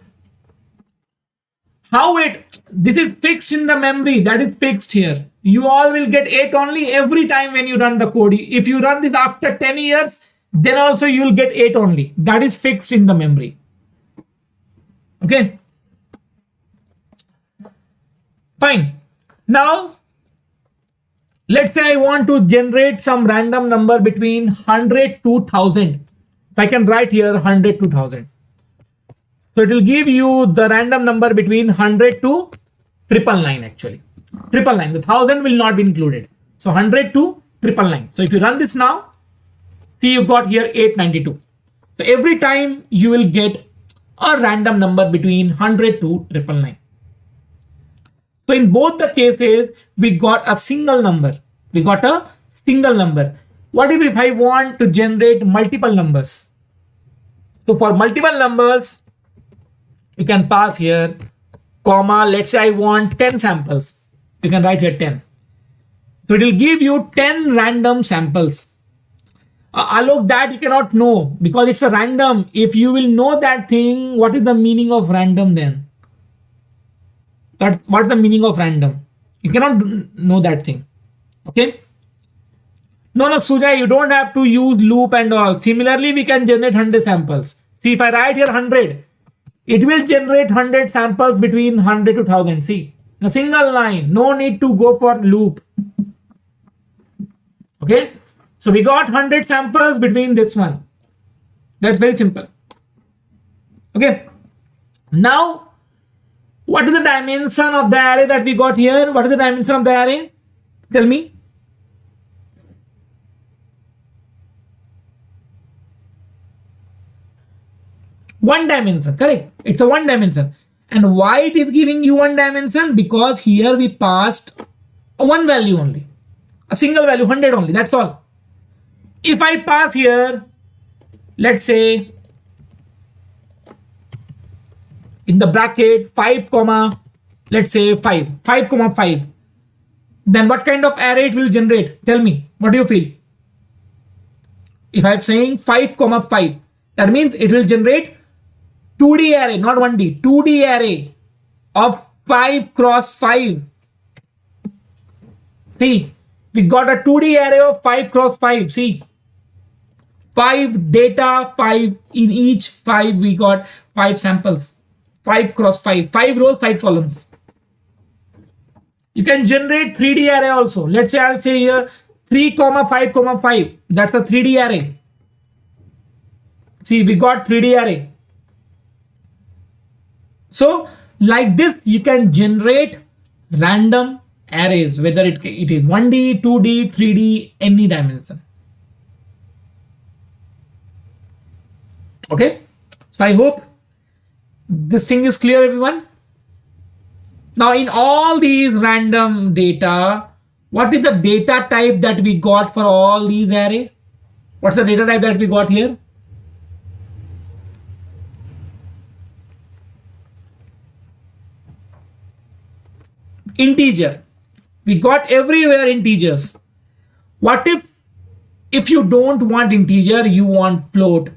A: This is fixed in the memory. That is fixed here. You all will get 8 only every time when you run the code. If you run this after 10 years, then also you will get 8 only. That is fixed in the memory. Okay. Fine. Now, let's say I want to generate some random number between 100 to 1000. So I can write here 100 to 1000. So it will give you the random number between 100 to 999 actually. 999. The 1000 will not be included. So 100 to 999. So if you run this now, see you got here 892. So every time you will get a random number between 100 to 999. So in both the cases, we got a single number. What if I want to generate multiple numbers? So for multiple numbers, you can pass here, comma, let's say I want 10 samples. You can write here 10. So it will give you 10 random samples. Alok, that you cannot know because it's a random. If you will know that thing, what is the meaning of random then? What's the meaning of random? You cannot know that thing. Okay. No, Sujay, you don't have to use loop and all. Similarly, we can generate 100 samples. See, if I write here 100, it will generate 100 samples between 100 to 1000. See, in a single line, no need to go for loop. Okay. So we got 100 samples between this one. That's very simple. Okay. Now, what is the dimension of the array that we got here? What is the dimension of the array? Tell me. One dimension, correct? It's a one dimension. And why it is giving you one dimension? Because here we passed a one value only. A single value, 100 only. That's all. If I pass here, let's say in the bracket 5 comma, let's say 5 comma 5, then what kind of array it will generate? Tell me, what do you feel? If I'm saying 5 comma 5, that means it will generate 2D array, not 1D, 2D array of 5 cross 5. See, We got a 2D array of 5 cross 5. See, 5 data, 5 in each 5. We got 5 samples, 5 cross 5, 5 rows, 5 columns. You can generate 3D array also. Let's say I'll say here 3 comma 5 comma 5. That's a 3D array. See, we got 3D array. So like this, you can generate random arrays, whether it is 1D, 2D, 3D, any dimension. Okay, so I hope this thing is clear, everyone. Now in all these random data, what is the data type that we got for all these array? What's the data type that we got here? Integer. We got everywhere integers. What if you don't want integer, you want float?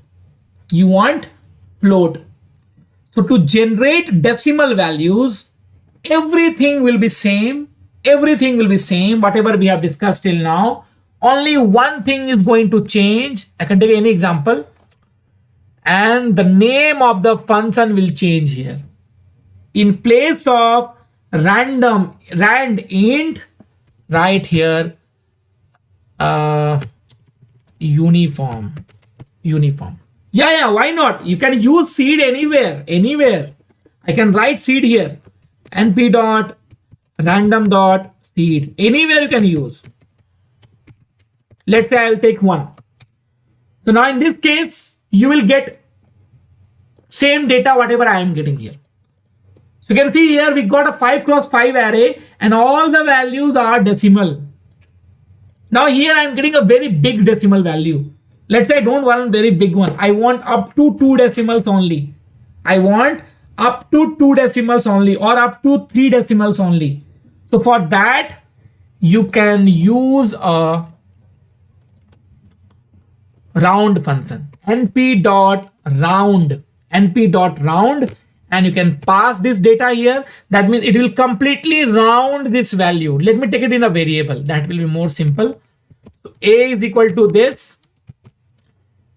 A: You want float. So to generate decimal values, everything will be same. Everything will be same, whatever we have discussed till now. Only one thing is going to change. I can take any example, and the name of the function will change here. In place of random rand int, right here uniform. Yeah, why not? You can use seed anywhere. I can write seed here, np dot random dot seed, anywhere you can use. Let's say I'll take 1. So now in this case, you will get same data whatever I am getting here. So you can see here we got a 5 cross 5 array and all the values are decimal. Now here I am getting a very big decimal value. Let's say I don't want a very big one. I want up to 2 decimals only. I want up to 2 decimals only, or up to 3 decimals only. So for that, you can use a round function, np dot round, and you can pass this data here. That means it will completely round this value. Let me take it in a variable. That will be more simple. So a is equal to this.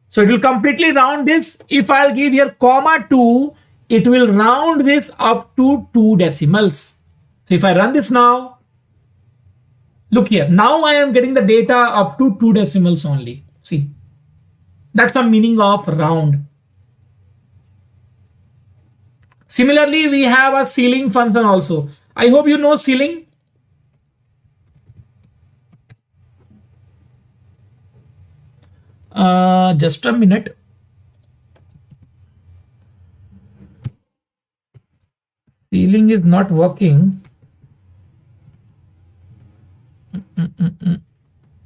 A: So it will completely round this. If I'll give here comma 2, it will round this up to 2 decimals. So if I run this now, look here. Now I am getting the data up to 2 decimals only. See, that's the meaning of round. Similarly, we have a ceiling function also. I hope you know ceiling. Just a minute. Ceiling is not working.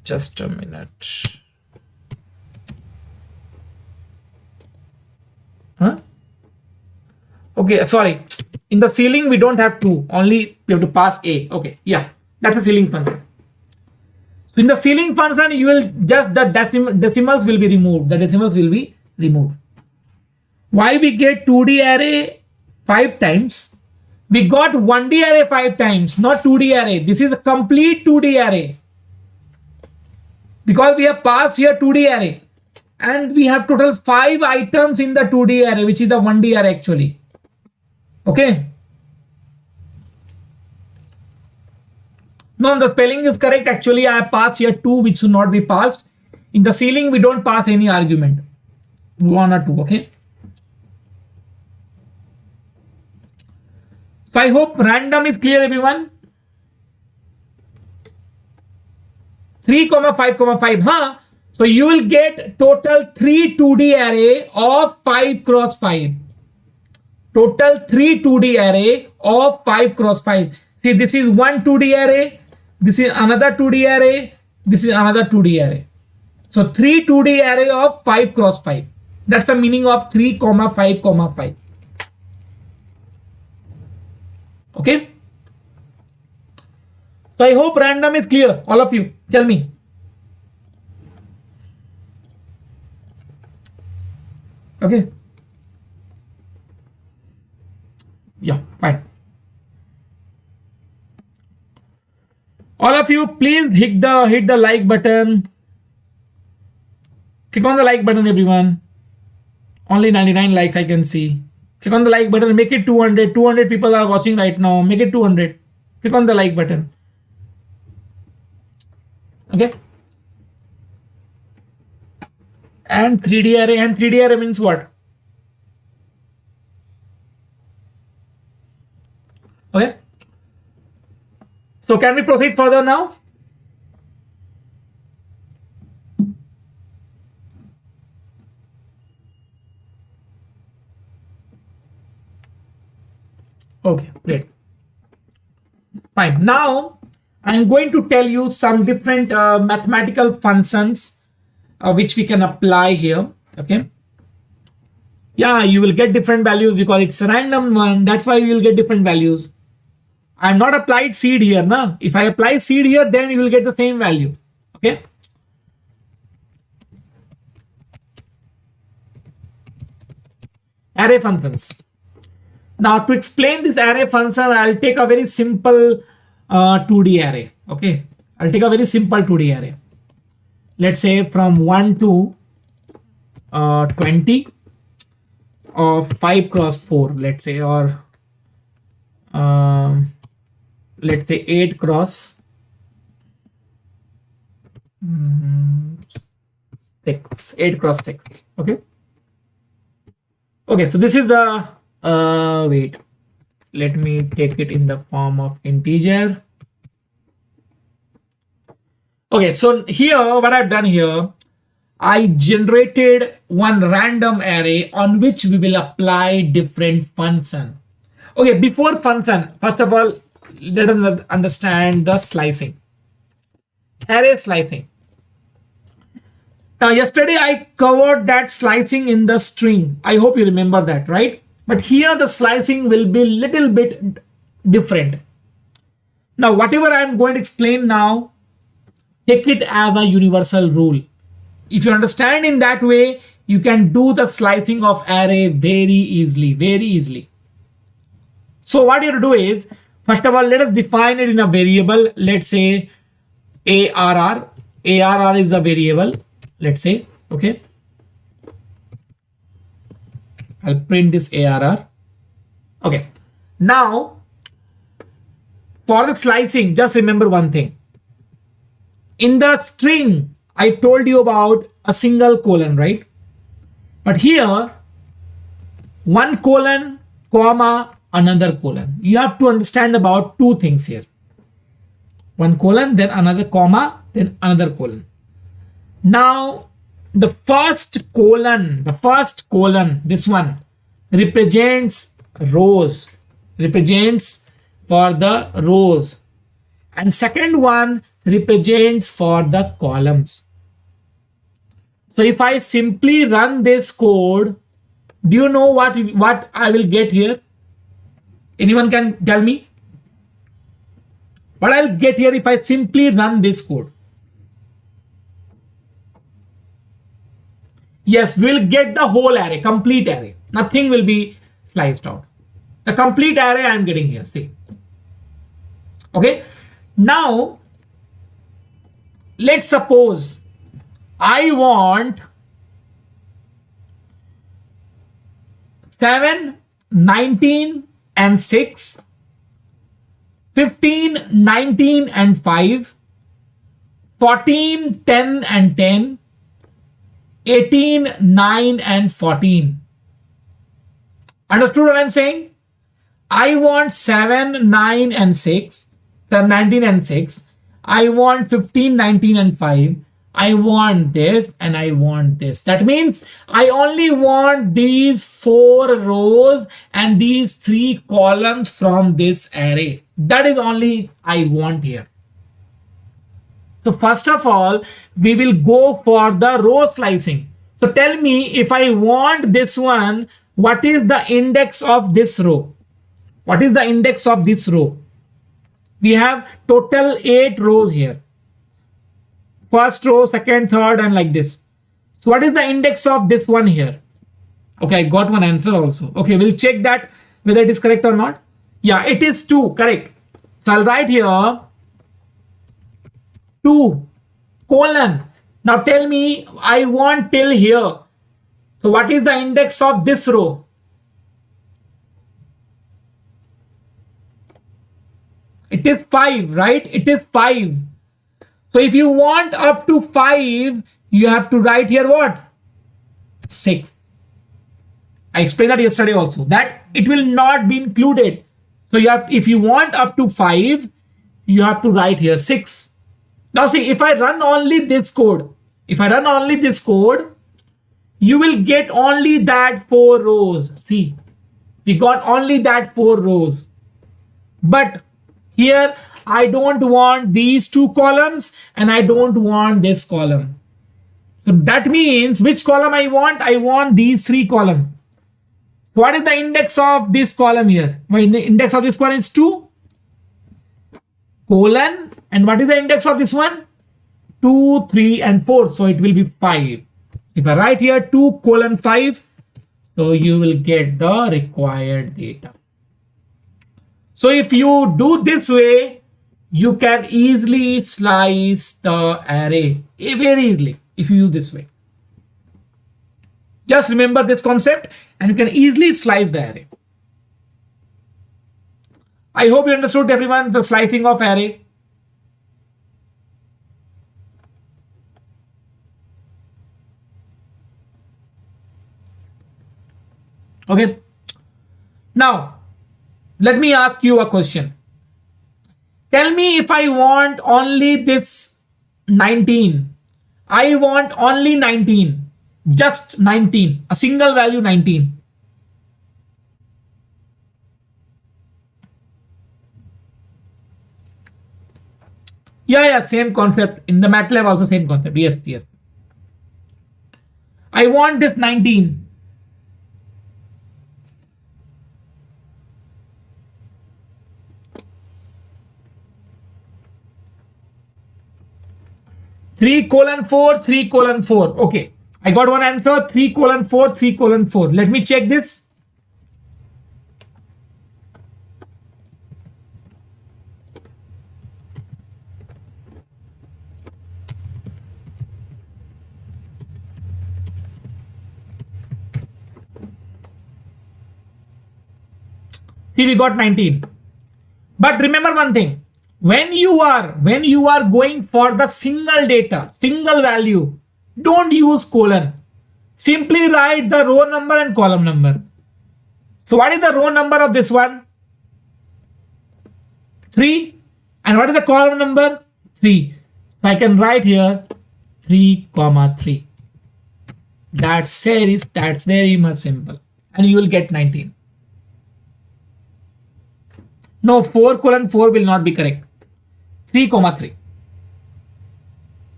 A: Just a minute. Huh? Okay, sorry. In the ceiling, we don't have 2. Only we have to pass a. Okay, yeah, that's a ceiling function. So in the ceiling function, you will just the decimals will be removed. The decimals will be removed. Why we get 2D array 5 times? We got 1D array 5 times, not 2D array. This is a complete 2D array. Because we have passed here 2D array. And we have total 5 items in the 2D array, which is the 1D array actually. Okay. No, the spelling is correct. Actually, I have passed here 2, which should not be passed. In the ceiling, we don't pass any argument. 1 or 2, okay. So I hope random is clear, everyone. 3, 5, 5. Huh? So you will get total 3 2D array of 5 cross 5. Total 3 2D array of 5 cross 5. See, this is one 2D array. This is another 2D array. This is another 2D array. So 3 2D array of 5 cross 5. That's the meaning of 3, 5, 5. Okay. So I hope random is clear. All of you, tell me. Okay. Yeah, fine. All of you, please hit the like button. Click on the like button, everyone. Only 99 likes I can see. Click on the like button. Make it 200. 200 people are watching right now. Make it 200. Click on the like button. Okay. And 3D array. And 3D array means what? Okay. So can we proceed further now? Okay, great. Fine. Now I'm going to tell you some different mathematical functions which we can apply here. Okay. Yeah, you will get different values because it's a random one. That's why you will get different values. I'm not applied seed here. No? If I apply seed here, then you will get the same value. Okay. Array functions. Now to explain this array function, I'll take a very simple 2D array. Okay. I'll take a very simple 2D array. Let's say from 1 to 20 or 5 cross 4, let's say, or let's say 8 cross 6. 8 cross 6. Okay. Okay. So this is the wait, let me take it in the form of integer. Okay, so here what I've done here, I generated one random array on which we will apply different function. Okay, before function, first of all, let us understand the slicing. Array slicing. Now yesterday I covered that slicing in the string. I hope you remember that, right? But here the slicing will be little bit different. Now, whatever I'm going to explain now, take it as a universal rule. If you understand in that way, you can do the slicing of array very easily, very easily. So what you have to do is, first of all, let us define it in a variable. Let's say ARR. ARR is a variable. Let's say, okay. I'll print this ARR. Okay. Now, for the slicing, just remember one thing. In the string, I told you about a single colon, right? But here, one colon, comma, another colon. You have to understand about two things here. One colon, then another comma, then another colon. Now, the first colon, this one represents rows, represents for the rows, and second one represents for the columns. So if I simply run this code, do you know what I will get here? Anyone can tell me what I'll get here if I simply run this code? Yes, we'll get the whole array, complete array. Nothing will be sliced out. The complete array I'm getting here, see. Okay. Now, let's suppose I want 7, 19 and 6, 15, 19 and 5, 14, 10 and 10, 18, 9 and 14. Understood what I'm saying? I want 7, 9 and 6, 19 and 6. I want 15, 19 and 5. I want this and I want this. That means I only want these 4 rows and these 3 columns from this array. That is only I want here. So first of all, we will go for the row slicing. So tell me, if I want this one, what is the index of this row? What is the index of this row? We have total 8 rows here. First row, second, third, and like this. So what is the index of this one here? Okay, I got one answer also. Okay, we'll check that whether it is correct or not. Yeah, it is 2, correct. So I'll write here 2 colon. Now tell me, I want till here. So what is the index of this row? It is 5, right? It is 5. So if you want up to 5, you have to write here what? 6. I explained that yesterday also, that it will not be included. So you have, if you want up to 5, you have to write here 6. Now see, if I run only this code, you will get only that 4 rows. See, we got only that 4 rows. But here, I don't want these 2 columns and I don't want this column. So that means which column I want? I want these 3 columns. What is the index of this column here? Well, the index of this column is 2 colon. And what is the index of this one? 2, 3 and 4. So it will be 5. If I write here 2 colon 5, so you will get the required data. So if you do this way, you can easily slice the array very easily if you use this way. Just remember this concept and you can easily slice the array. I hope you understood, everyone, the slicing of array. Okay. Now, let me ask you a question. Tell me, if I want only this 19, I want only 19, just 19, a single value 19. Yeah, same concept. In the MATLAB also same concept. Yes. I want this 19. Three colon 4, 3 colon 4. Okay, I got one answer. 3 colon 4, 3 colon 4. Let me check this. See, we got 19. But remember one thing. When you are going for the single data, single value, don't use colon. Simply write the row number and column number. So what is the row number of this one? 3. And what is the column number? 3. So I can write here 3, 3. That's very much simple. And you will get 19. No, 4 colon 4 will not be correct. 3, 3.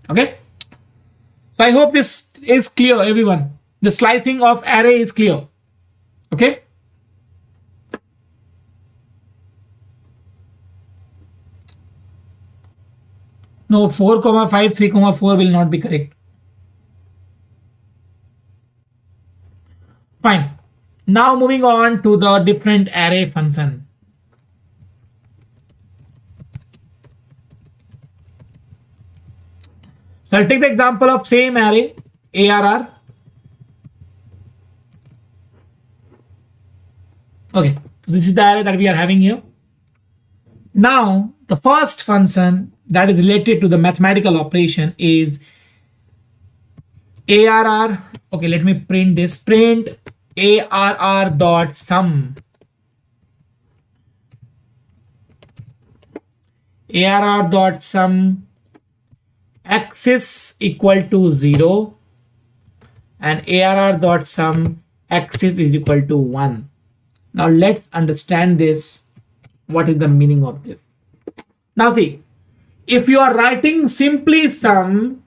A: Okay. So I hope this is clear, everyone. The slicing of array is clear. Okay. No, 4, 5, 3, 4 will not be correct. Fine. Now moving on to the different array function. So I'll take the example of same array, ARR. Okay, so this is the array that we are having here. Now, the first function that is related to the mathematical operation is ARR. Okay, let me print this. Print ARR dot sum. ARR dot sum axis equal to 0 and ARR dot sum axis is equal to 1. Now let's understand this. What is the meaning of this? Now see, if you are writing simply sum,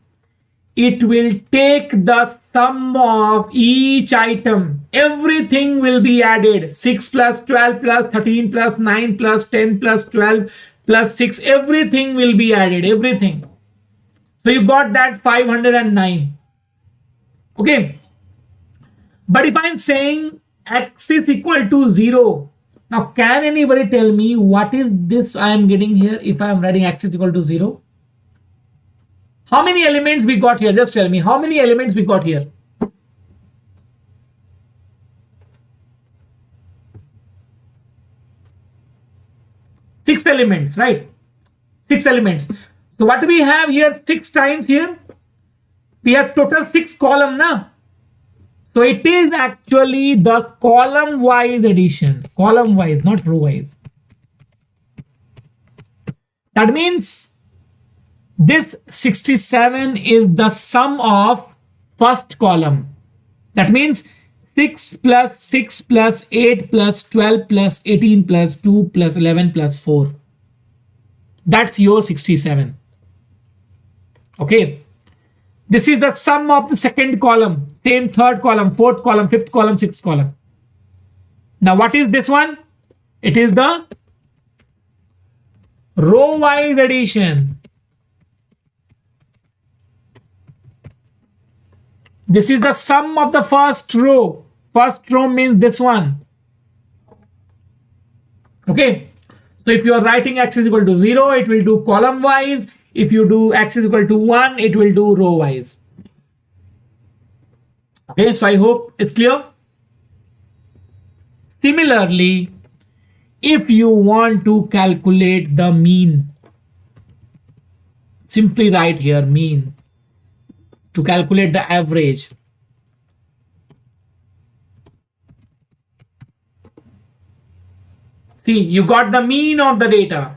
A: it will take the sum of each item. Everything will be added. 6 plus 12 plus 13 plus 9 plus 10 plus 12 plus 6. Everything will be added. Everything. So you got that 509. Okay. But if I'm saying axis equal to 0, now can anybody tell me what is this I am getting here if I am writing axis equal to 0? How many elements we got here? Just tell me how many elements we got here. Six elements, right? Six elements. So what do we have here? Six times here. We have total six column now. So it is actually the column wise addition. Column wise, not row wise. That means this 67 is the sum of first column. That means 6 plus 6 plus 8 plus 12 plus 18 plus 2 plus 11 plus 4. That's your 67. Okay. This is the sum of the second column. Same third column, fourth column, fifth column, sixth column. Now what is this one? It is the row wise addition. This is the sum of the first row. First row means this one. Okay. So if you are writing x is equal to 0, it will do column wise. If you do x is equal to 1, it will do row wise. Okay. So I hope it's clear. Similarly, if you want to calculate the mean, simply write here mean to calculate the average. See, you got the mean of the data.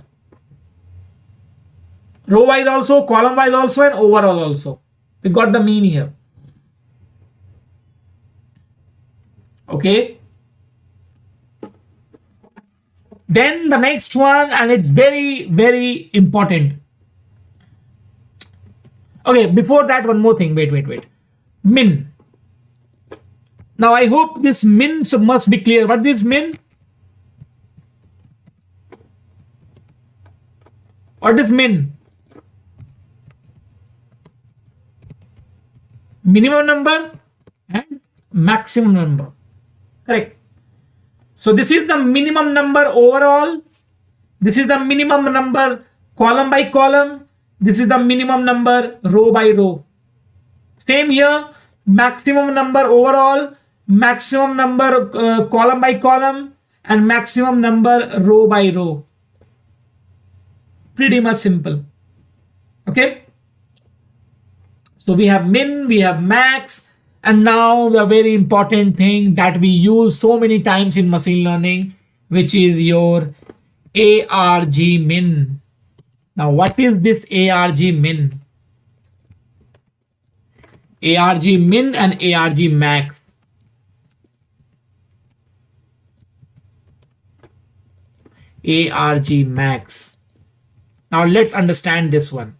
A: Row wise also, column wise also, and overall also. We got the mean here. Okay. Then the next one, and it's very, very important. Okay, before that, one more thing. Wait. Min. Now, I hope this min must be clear. What is min? What is min? Minimum number and maximum number. Correct. So this is the minimum number overall. This is the minimum number column by column. This is the minimum number row by row. Same here. Maximum number overall, maximum number column by column, and maximum number row by row. Pretty much simple. Okay. So we have min, we have max, and now the very important thing that we use so many times in machine learning, which is your ARG min. Now what is this ARG min? ARG min and ARG max. ARG max. Now let's understand this one.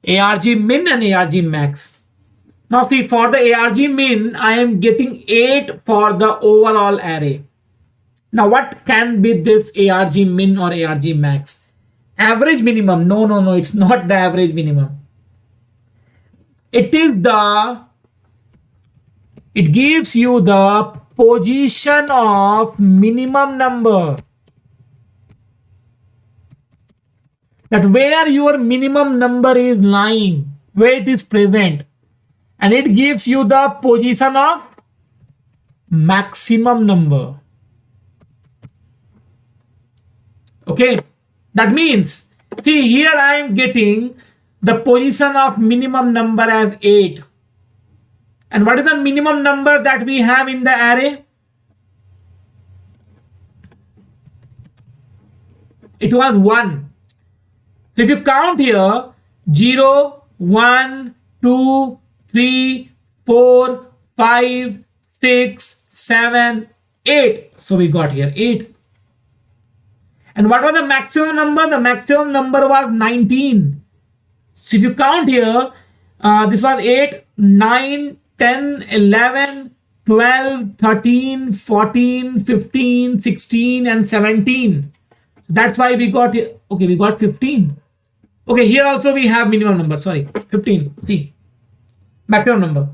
A: ARG min and ARG max. Now see, for the ARG min, I am getting 8 for the overall array. Now what can be this ARG min or ARG max? Average minimum. No, it's not the average minimum. It gives you the position of minimum number. That where your minimum number is lying, where it is present, and it gives you the position of maximum number. Okay, that means, see here I am getting the position of minimum number as 8. And what is the minimum number that we have in the array? It was 1. So if you count here, 0, 1, 2, 3, 4, 5, 6, 7, 8. So we got here 8. And what was the maximum number? The maximum number was 19. So if you count here, this was 8, 9, 10, 11, 12, 13, 14, 15, 16, and 17. So that's why we got here. Okay, we got 15. Okay, here also we have minimum number. Sorry, 15. See, maximum number.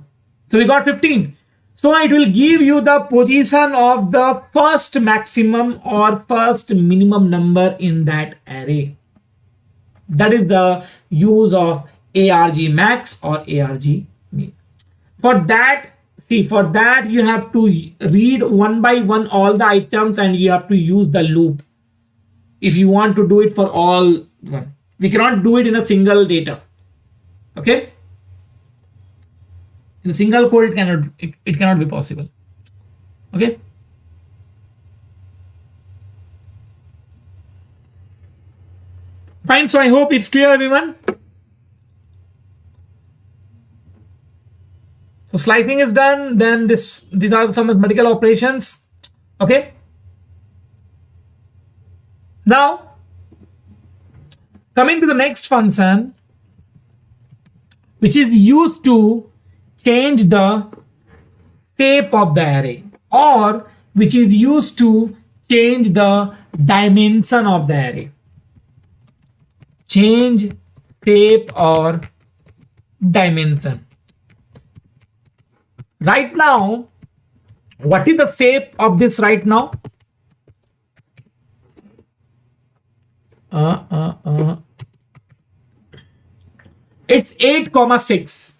A: So we got 15. So it will give you the position of the first maximum or first minimum number in that array. That is the use of arg max or arg min. For that, see, for that you have to read one by one all the items and you have to use the loop if you want to do it for all one. We cannot do it in a single data. Okay, in a single code it cannot be possible. Okay, fine. So I hope it's clear, everyone. So slicing is done. Then these are some mathematical operations. Okay. Now coming to the next function, which is used to change the shape of the array, or which is used to change the dimension of the array. Change shape or dimension. Right now, what is the shape of this right now? It's 8,6.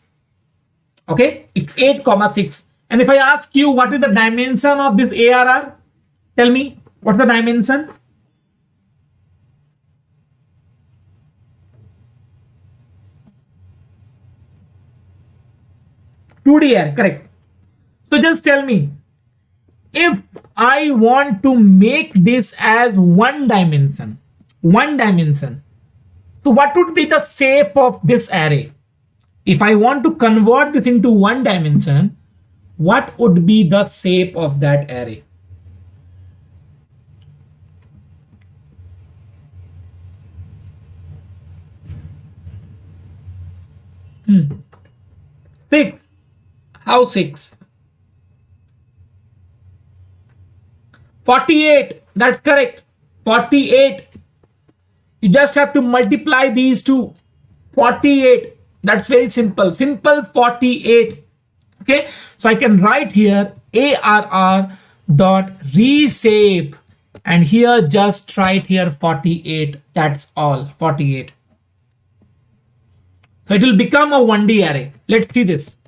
A: Okay, it's 8,6. And if I ask you what is the dimension of this ARR, tell me what's the dimension? (2D) correct. So just tell me, if I want to make this as one dimension, so what would be the shape of this array? If I want to convert this into one dimension, what would be the shape of that array? Six. How 6? 48. That's correct. 48. You just have to multiply these two. 48. That's very simple. Simple 48. Okay. So I can write here ARR dot reshape, and here just write here 48. That's all. 48. So it will become a 1D array. Let's see this.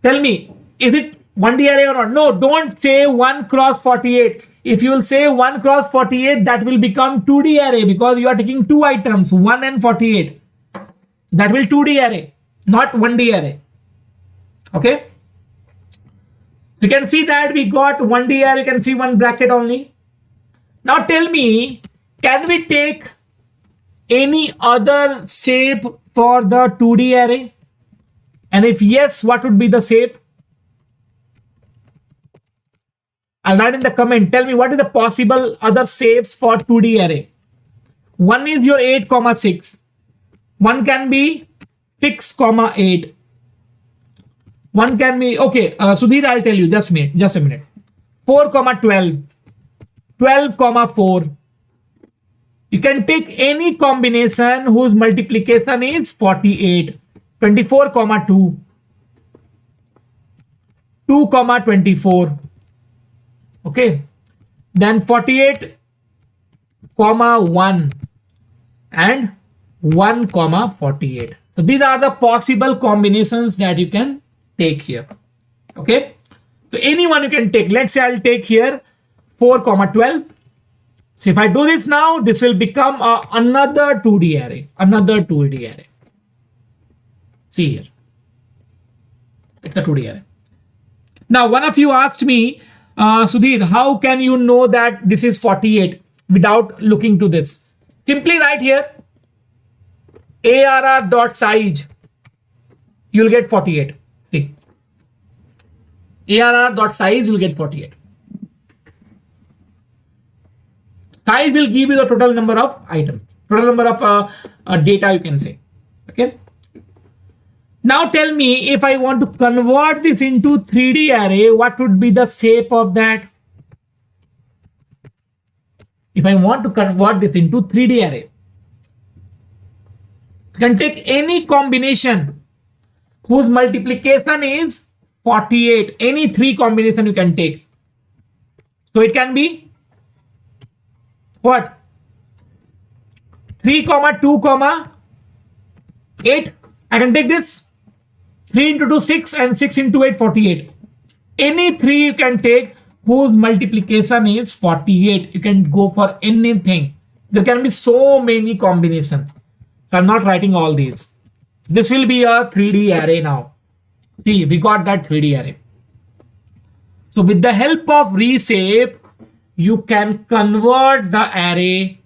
A: Tell me, is it 1D array or not? No, don't say 1 cross 48. If you will say 1 cross 48, that will become 2D array because you are taking two items, 1 and 48. That will 2D array, not 1D array. Okay. You can see that we got 1D array. You can see one bracket only. Now tell me, can we take any other shape for the 2D array? And if yes, what would be the shape? I'll write in the comment. Tell me what is the possible other shapes for 2D array. One is your 8,6. One can be 6,8. One can be, okay, Sudhir, I'll tell you, just a minute. 4,12. 12,4. You can take any combination whose multiplication is 48. 24,2. 2,24. Okay. Then 48, 1 and 1,48. So these are the possible combinations that you can take here. Okay. So anyone you can take. Let's say I'll take here 4,12. So if I do this now, this will become another 2D array. Another 2D array. See here. It's a 2D array. Now, one of you asked me, Sudhir, how can you know that this is 48 without looking to this? Simply write here ARR.size. You'll get 48. See. ARR.size, you'll get 48. Size will give you the total number of items, total number of data, you can say. Okay. Now tell me, if I want to convert this into 3D array, what would be the shape of that? If I want to convert this into 3D array, you can take any combination whose multiplication is 48. Any three combination you can take. So it can be what? 3 comma 2 comma 8. I can take this 3 into 2 6 and 6 into 8 48. Any 3 you can take whose multiplication is 48. You can go for anything. There can be so many combinations. So I'm not writing all these. This will be a 3D array now. See, we got that 3D array. So with the help of reshape, you can convert the array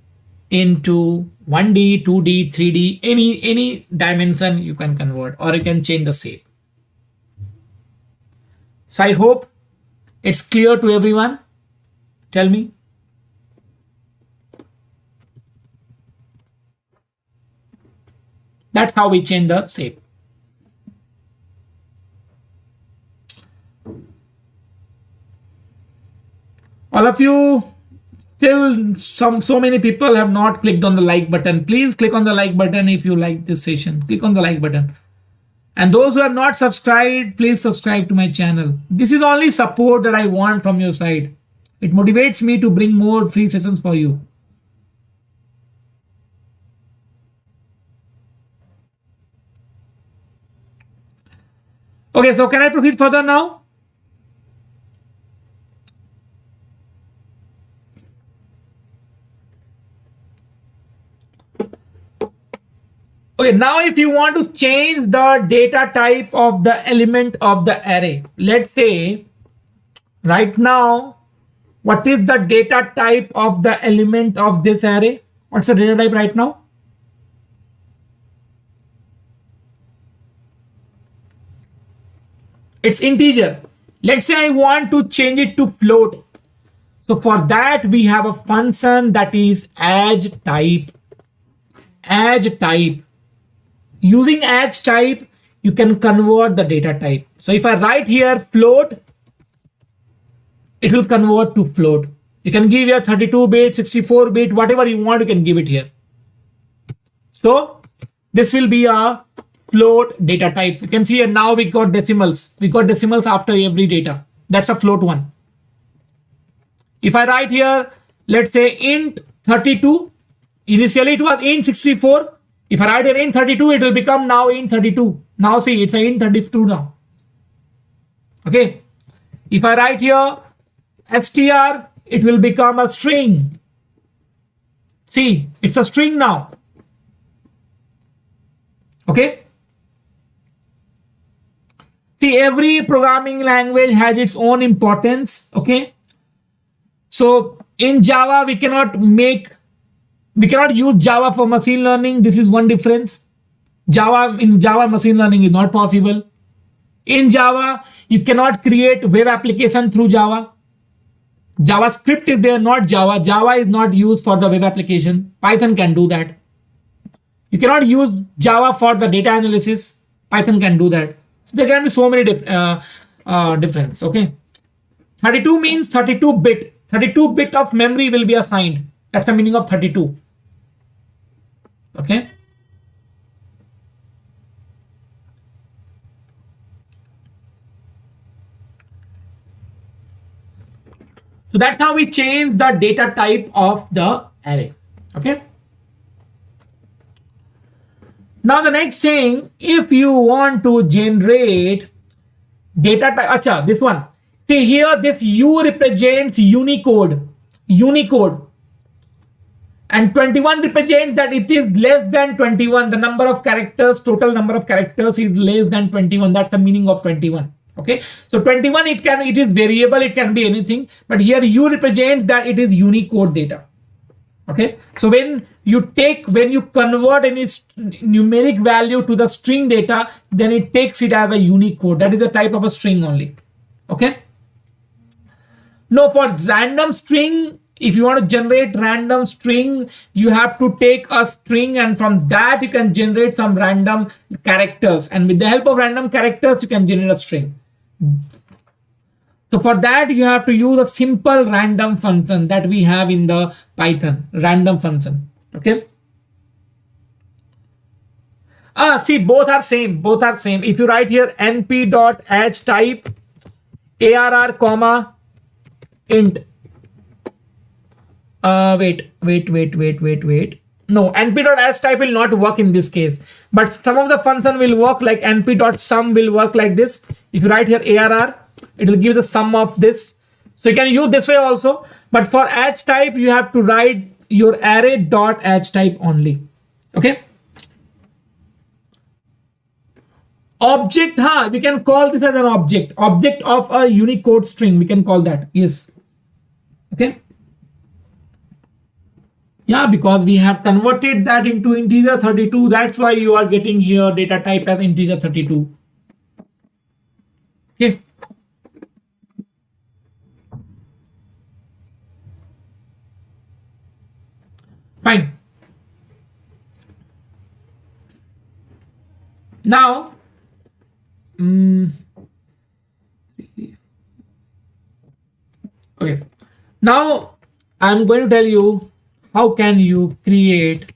A: into 1D, 2D, 3D, any dimension you can convert, or you can change the shape. So I hope it's clear to everyone. Tell me. That's how we change the shape. All of you, still so many people have not clicked on the like button. Please click on the like button if you like this session. Click on the like button. And those who have not subscribed, please subscribe to my channel. This is only support that I want from your side. It motivates me to bring more free sessions for you. Okay, so can I proceed further now? Okay, now if you want to change the data type of the element of the array, let's say right now, what is the data type of the element of this array? What's the data type right now? It's integer. Let's say I want to change it to float. So for that, we have a function that is as type. As type. Using as type, you can convert the data type. So if I write here float, it will convert to float. You can give here 32-bit, 64-bit, whatever you want, you can give it here. So this will be a float data type. You can see here now we got decimals. We got decimals after every data. That's a float one. If I write here, let's say int 32, initially it was int 64. If I write here int 32, it will become now int 32. Now see, it's a int 32 now. Okay. If I write here str, it will become a string. See, it's a string now. Okay. See, every programming language has its own importance. Okay. So in Java, we cannot use Java for machine learning. This is one difference. In Java, machine learning is not possible. In Java, you cannot create web application through Java. JavaScript is there, not Java. Java is not used for the web application. Python can do that. You cannot use Java for the data analysis. Python can do that. So there can be so many difference. Okay. 32 means 32-bit. 32-bit of memory will be assigned. That's the meaning of 32. Okay. So that's how we change the data type of the array. Okay. Now the next thing, if you want to generate data type, this one. See here, this U represents Unicode. And 21 represents that it is less than 21. The number of characters, total number of characters is less than 21. That's the meaning of 21. Okay. So 21, it is variable. It can be anything. But here U represents that it is Unicode data. Okay. So when you convert any numeric value to the string data, then it takes it as a Unicode. That is the type of a string only. Okay. Now for random string, if you want to generate random string, you have to take a string and from that you can generate some random characters. And with the help of random characters, you can generate a string. So for that, you have to use a simple random function that we have in the Python, random function. Okay. See, both are same. If you write here np.addType, arr, comma, int. Wait. No, np.as type will not work in this case, but some of the function will work, like np.sum will work like this. If you write here arr, it will give the sum of this. So you can use this way also, but for edge type you have to write your array dot edge type only. Okay. Object, we can call this as an object of a Unicode string, we can call that. Yes. Okay. Yeah, because we have converted that into integer 32. That's why you are getting here data type as integer 32. Okay. Fine. Now, okay. Now I'm going to tell you how can you create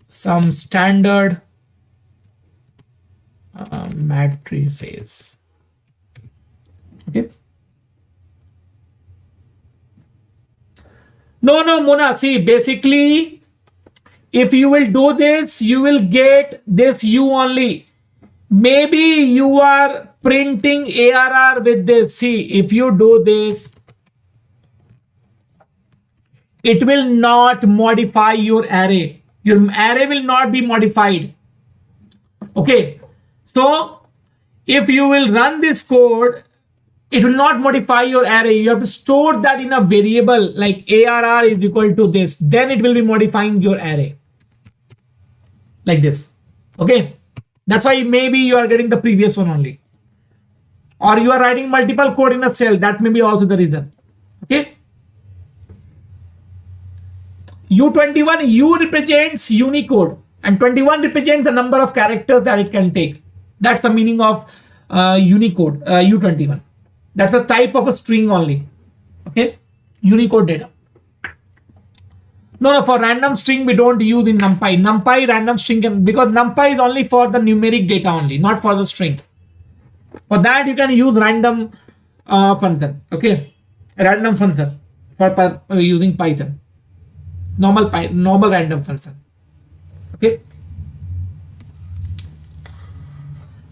A: some standard matrices. Okay. No, Mona, see, basically, if you will do this, you will get this U only. Maybe you are printing ARR with this. See, if you do this, it will not modify your array. Your array will not be modified. Okay. So if you will run this code, it will not modify your array. You have to store that in a variable like ARR is equal to this. Then it will be modifying your array. Like this. Okay. That's why maybe you are getting the previous one only. Or you are writing multiple code in a cell. That may be also the reason. Okay. U21, U represents Unicode and 21 represents the number of characters that it can take. That's the meaning of Unicode, U21. That's the type of a string only. Okay. Unicode data. No, for random string, we don't use in Numpy. Numpy random string because Numpy is only for the numeric data only, not for the string. For that, you can use random function. Okay. Random function for using Python. Normal random function. Okay.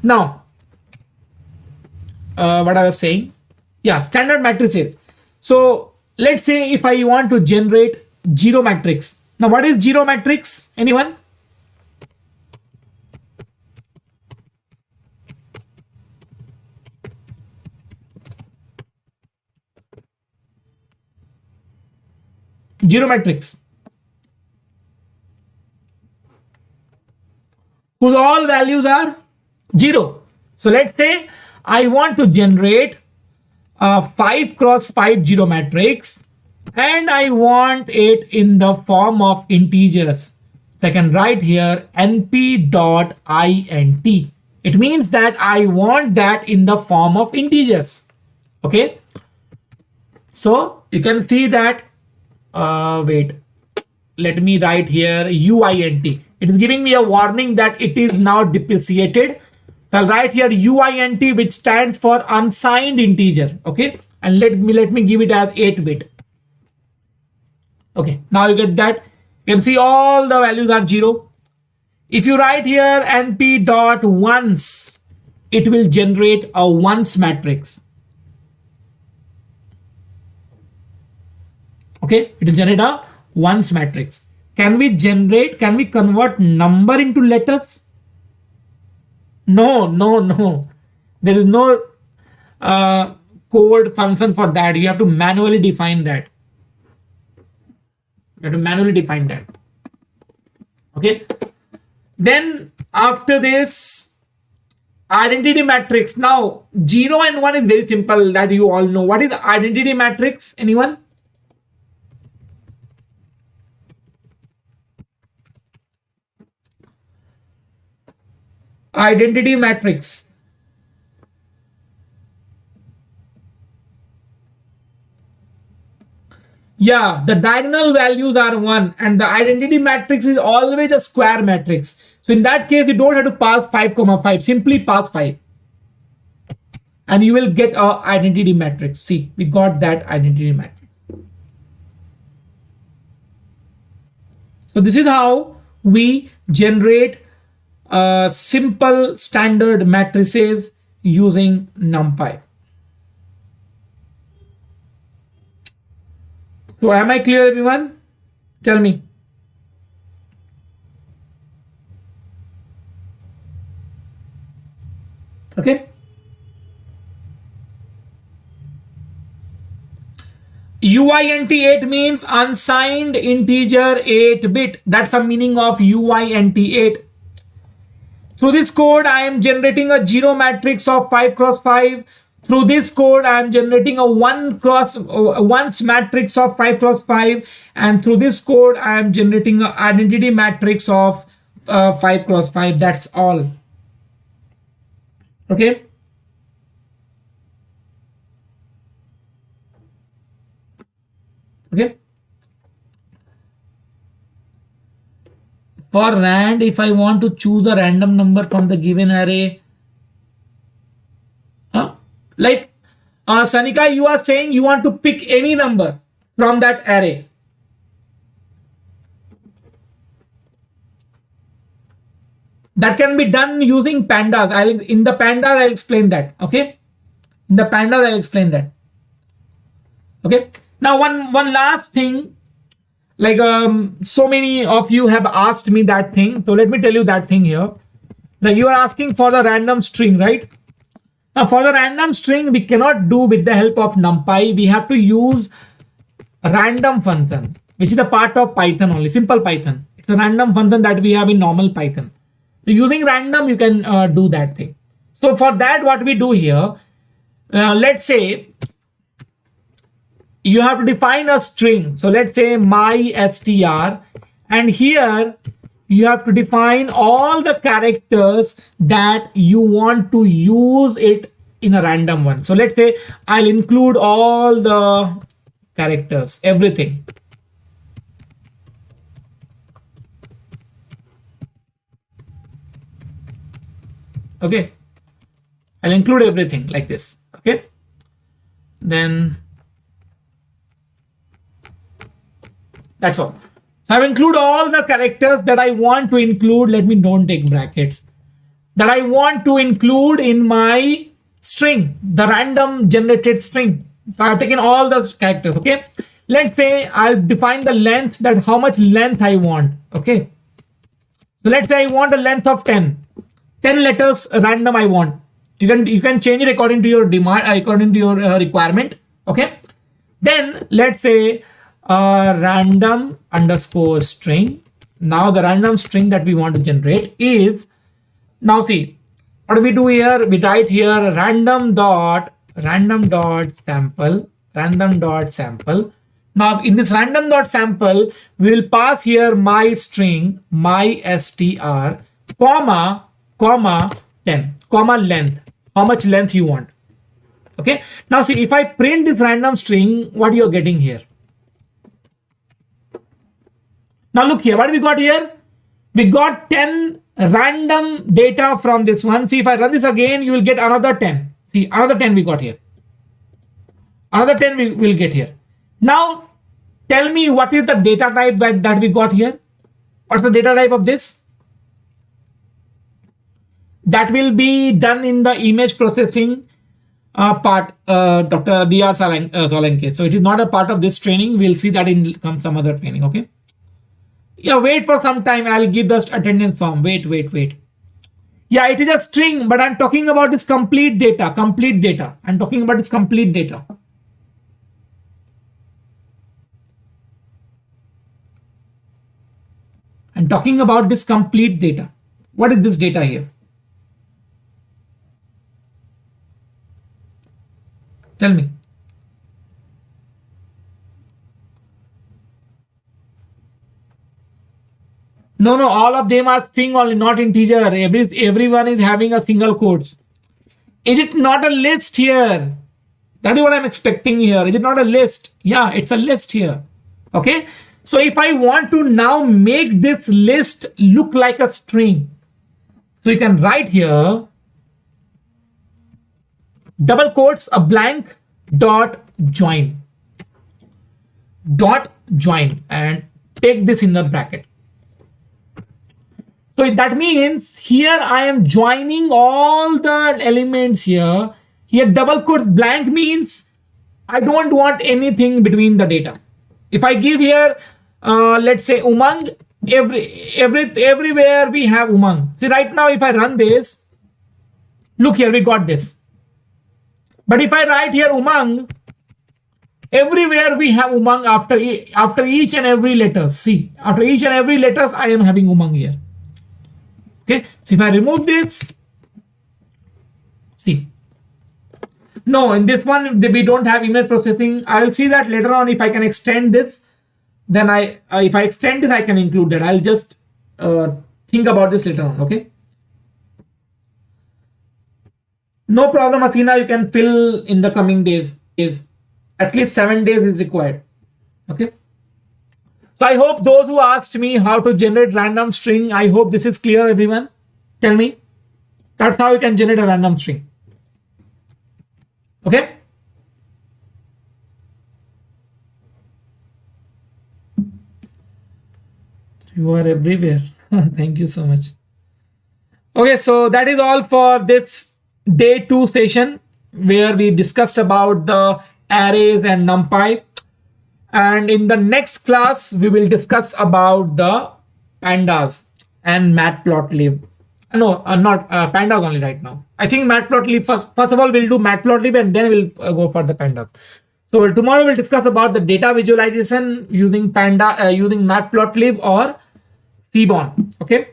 A: Now, what I was saying, yeah, standard matrices. So let's say if I want to generate zero matrix. Now, what is zero matrix? Anyone? Zero matrix. Whose all values are 0. So let's say I want to generate a 5 cross 5 zero matrix and I want it in the form of integers. So I can write here np.int. It means that I want that in the form of integers. Okay. So you can see that, wait, let me write here uint. It is giving me a warning that it is now depreciated. So I'll write here uint, which stands for unsigned integer. Okay. And let me give it as 8-bit. Okay. Now you get that. You can see all the values are 0. If you write here np.ones, it will generate a ones matrix. Okay. It will generate a ones matrix. Can we convert number into letters? No. There is no code function for that. You have to manually define that. Okay. Then after this, identity matrix. Now 0 and 1 is very simple, that you all know. What is the identity matrix? Anyone? Identity matrix. Yeah, the diagonal values are 1 and the identity matrix is always a square matrix. So in that case, you don't have to pass 5, simply pass 5 and you will get a identity matrix. See, we got that identity matrix. So this is how we generate simple standard matrices using Numpy. So am I clear, everyone? Tell me. Okay. UINT8 means unsigned integer 8-bit. That's the meaning of UINT8. Through this code, I am generating a 0 matrix of 5 cross 5. Through this code, I am generating a 1 matrix of 5 cross 5. And through this code, I am generating an identity matrix of 5 cross 5. That's all. Okay. Okay. For rand, if I want to choose a random number from the given array, like Sanika, you are saying you want to pick any number from that array. That can be done using pandas. In the pandas, I'll explain that. Okay. In the pandas, I'll explain that. Okay. Now, one last thing. Like so many of you have asked me that thing. So let me tell you that thing here. Like you are asking for the random string, right? Now for the random string, we cannot do with the help of Numpy. We have to use a random function, which is a part of Python only, simple Python. It's a random function that we have in normal Python. So using random, you can do that thing. So for that, what we do here, let's say, you have to define a string. So let's say my str, and here you have to define all the characters that you want to use it in a random one. So let's say I'll include all the characters, everything. Okay. I'll include everything like this. Okay. Then that's all. So I've included all the characters that I want to include. Let me don't take brackets. That I want to include in my string, the random generated string. So I've taken all those characters. Okay. Let's say I'll define the length, that how much length I want. Okay. So let's say I want a length of 10. 10 letters random I want. You can change it according to your demand, according to your requirement. Okay. Then let's say random underscore string. Now the random string that we want to generate is, now see what do we do here? We write here random dot sample. Now in this random dot sample, we will pass here my string, my str, comma 10, comma length, how much length you want. Okay. Now see, if I print this random string, what you're getting here? Now look here, what we got here? We got 10 random data from this one. See, if I run this again, you will get another 10. See, another 10 we got here. Another 10 we will get here. Now, tell me what is the data type that we got here? What's the data type of this? That will be done in the image processing part, Dr. D.R. Solanke. So it is not a part of this training. We'll see that in some other training. Okay. Yeah, wait for some time. I'll give the attendance form. Wait. Yeah, it is a string, but I'm talking about this complete data. I'm talking about this complete data. I'm talking about this complete data. What is this data here? Tell me. No, all of them are string only, not integer. Everyone is having a single quotes. Is it not a list here? That is what I'm expecting here. Is it not a list? Yeah, it's a list here. Okay. So if I want to now make this list look like a string, so you can write here double quotes, a blank dot join, and take this in the bracket. So that means here I am joining all the elements here. Here double quotes blank means I don't want anything between the data. If I give here, let's say Umang, everywhere we have Umang. See right now, if I run this, look here, we got this. But if I write here Umang, everywhere we have Umang after each and every letters. See, after each and every letters, I am having Umang here. Okay, so if I remove this, see, no, in this one we don't have image processing. I will see that later on if I can extend this. Then if I extend it, I can include that. I'll just think about this later on. Okay. No problem, Athena. You can fill in the coming days. Is at least 7 days is required. Okay. So I hope those who asked me how to generate random string, I hope this is clear, everyone. Tell me. That's how you can generate a random string. Okay. You are everywhere. Thank you so much. Okay, so that is all for this day 2 session where we discussed about the arrays and NumPy. And in the next class, we will discuss about the pandas and matplotlib. No, not pandas only right now. I think matplotlib first of all, we'll do matplotlib and then we'll go for the pandas. So tomorrow we'll discuss about the data visualization using using matplotlib or Seaborn. Okay.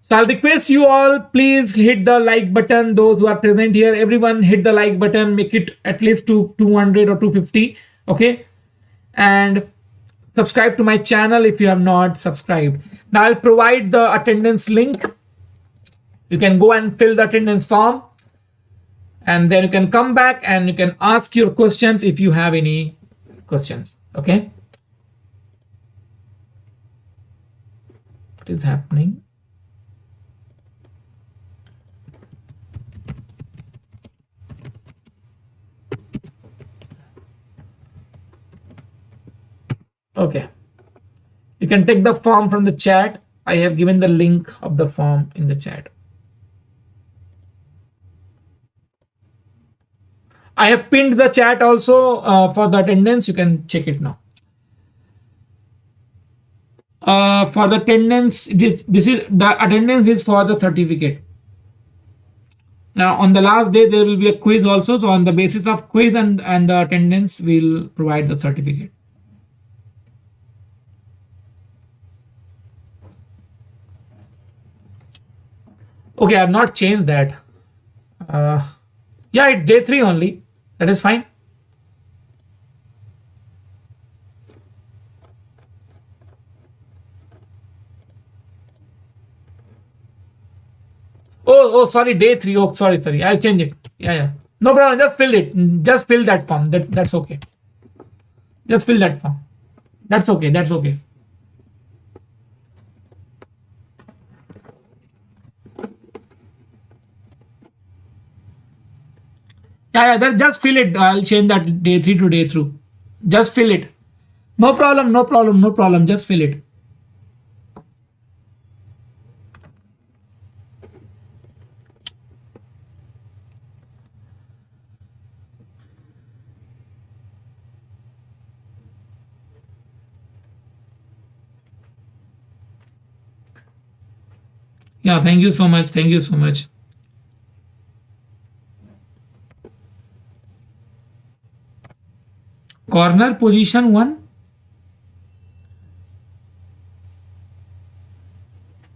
A: So I'll request you all, please hit the like button. Those who are present here, everyone hit the like button, make it at least to 200 or 250. Okay. And subscribe to my channel if you have not subscribed. Now I'll provide the attendance link. You can go and fill the attendance form. And then you can come back and you can ask your questions if you have any questions. Okay. What is happening? Okay. You can take the form from the chat. I have given the link of the form in the chat. I have pinned the chat also for the attendance. You can check it now. For the attendance, this is the attendance is for the certificate. Now on the last day there will be a quiz also. So on the basis of quiz and the attendance, we'll provide the certificate. Okay, I have not changed that. Yeah, it's day 3 only. That is fine. Oh, sorry, day 3. Oh, sorry. I'll change it. Yeah. No problem. Just fill it. Just fill that form. That's okay. Just fill that form. That's okay. Yeah. Just fill it. I'll change that day 3 to day 2. Just fill it. No problem. Just fill it. Yeah, thank you so much. Corner position 1.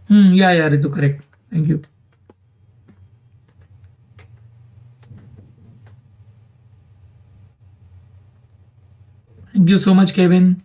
A: Yeah, Ritu, correct. Thank you. Thank you so much, Kevin.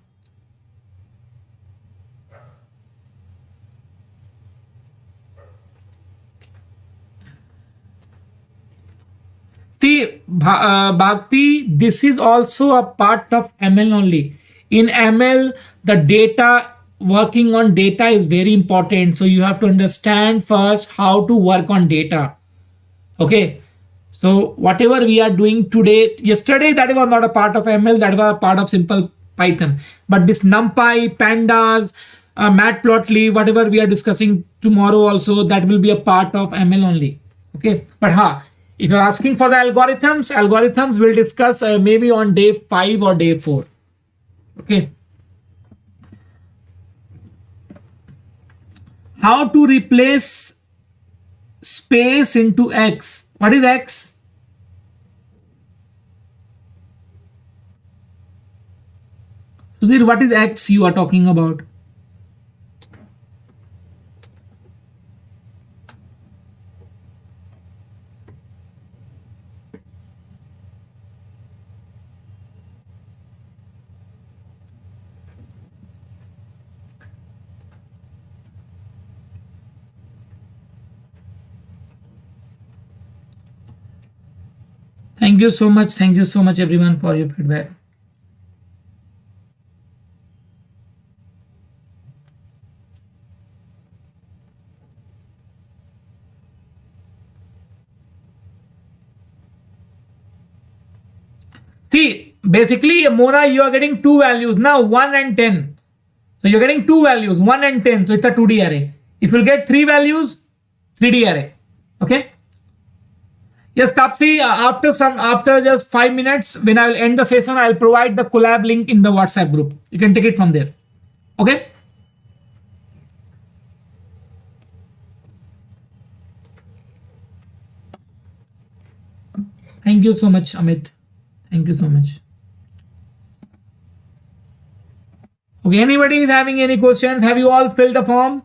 A: See, Bhakti, this is also a part of ML only. In ML, the data, working on data is very important. So you have to understand first how to work on data. Okay. So whatever we are doing today, yesterday, that was not a part of ML, that was a part of simple Python. But this NumPy, pandas, matplotlib, whatever we are discussing tomorrow also, that will be a part of ML only. Okay, but if you're asking for the algorithms we'll discuss maybe on day 5 or day 4. Okay, how to replace space into X. What is X? Sudhir, what is X you are talking about? Thank you so much. Thank you so much, everyone, for your feedback. See, basically, Mona, you are getting two values now, 1 and 10. So you're getting two values, 1 and 10. So it's a 2D array. If you'll get three values, 3D array. Okay. Yes, Tapsi, after just 5 minutes, when I will end the session, I'll provide the collab link in the WhatsApp group. You can take it from there. Okay. Thank you so much, Amit. Thank you so much. Okay, anybody is having any questions? Have you all filled the form?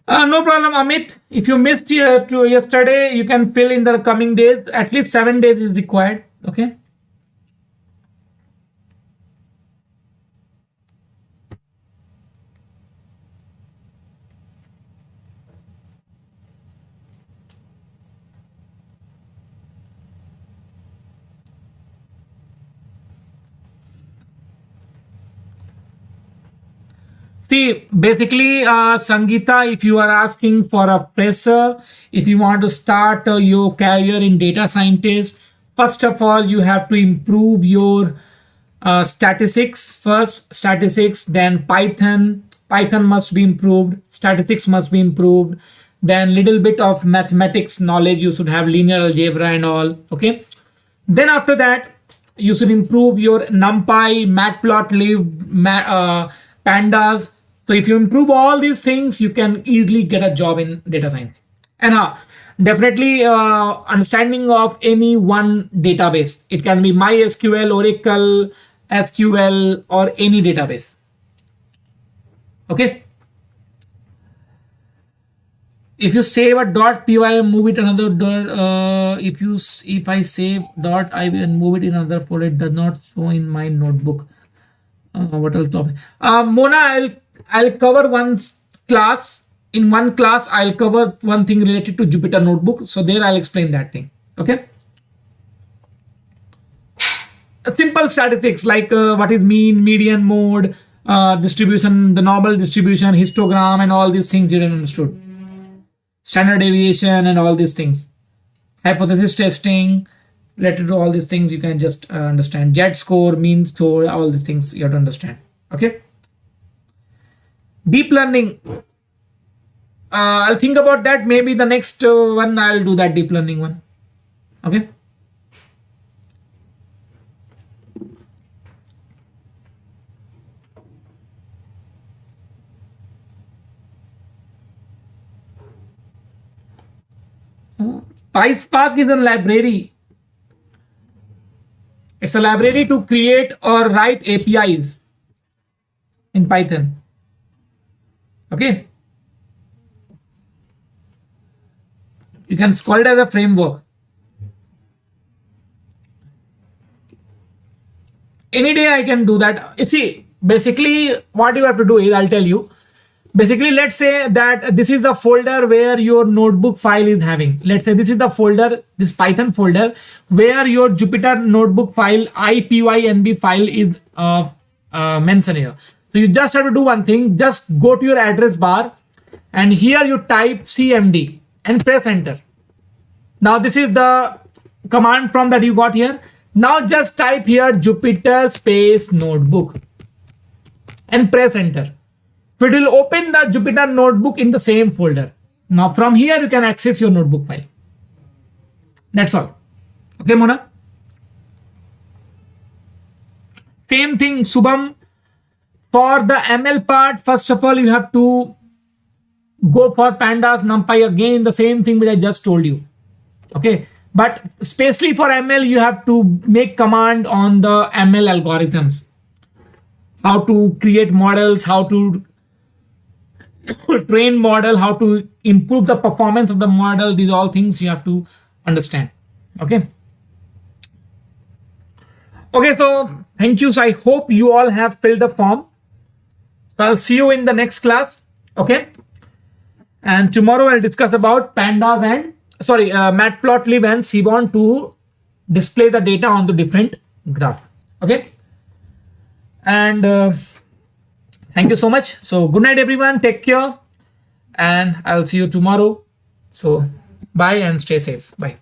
A: No problem, Amit. If you missed yesterday, you can fill in the coming days. At least 7 days is required. Okay. See, basically, Sangeeta, if you are asking for a fresher, if you want to start your career in data scientist, first of all, you have to improve your statistics first. Statistics, then Python. Python must be improved. Statistics must be improved. Then little bit of mathematics knowledge. You should have linear algebra and all. Okay. Then after that, you should improve your NumPy, Matplotlib, Pandas. So if you improve all these things, you can easily get a job in data science. And definitely understanding of any one database. It can be MySQL, Oracle, SQL, or any database. Okay. If you save a .py and move it another if I save .i and move it in another folder, it does not show in my notebook. What else topic? Mona, I'll cover one class. In one class, I'll cover one thing related to Jupyter Notebook. So there I'll explain that thing. Okay. Simple statistics like what is mean, median, mode, distribution, the normal distribution, histogram, and all these things you didn't understood. Standard deviation and all these things. Hypothesis testing, related to all these things, you can just understand. Z score, mean score, all these things you have to understand. Okay. Deep learning. I'll think about that. Maybe the next one I'll do that deep learning one. Okay. PySpark is a library. It's a library to create or write APIs. in Python. Okay, you can call it as a framework. Any day I can do that. You see, basically what you have to do is, I'll tell you. Basically, let's say that this is the folder where your notebook file is having. Let's say this is the folder, this Python folder, where your Jupyter notebook file, IPYNB file is mentioned here. So you just have to do one thing. Just go to your address bar and here you type CMD and press enter. Now this is the command prompt that you got here. Now just type here Jupyter space notebook and press enter. So it will open the Jupyter notebook in the same folder. Now from here you can access your notebook file. That's all. Okay, Mona? Same thing, Subham. For the ML part, first of all, you have to go for pandas, NumPy, again, the same thing which I just told you. Okay. But especially for ML, you have to make command on the ML algorithms. How to create models, how to train model, how to improve the performance of the model. These are all things you have to understand. Okay. Okay, so thank you. So I hope you all have filled the form. So I'll see you in the next class. Okay. And tomorrow I'll discuss about pandas and matplotlib and Seaborn to display the data on the different graph. Okay. And thank you so much. So good night, everyone. Take care. And I'll see you tomorrow. So bye and stay safe. Bye.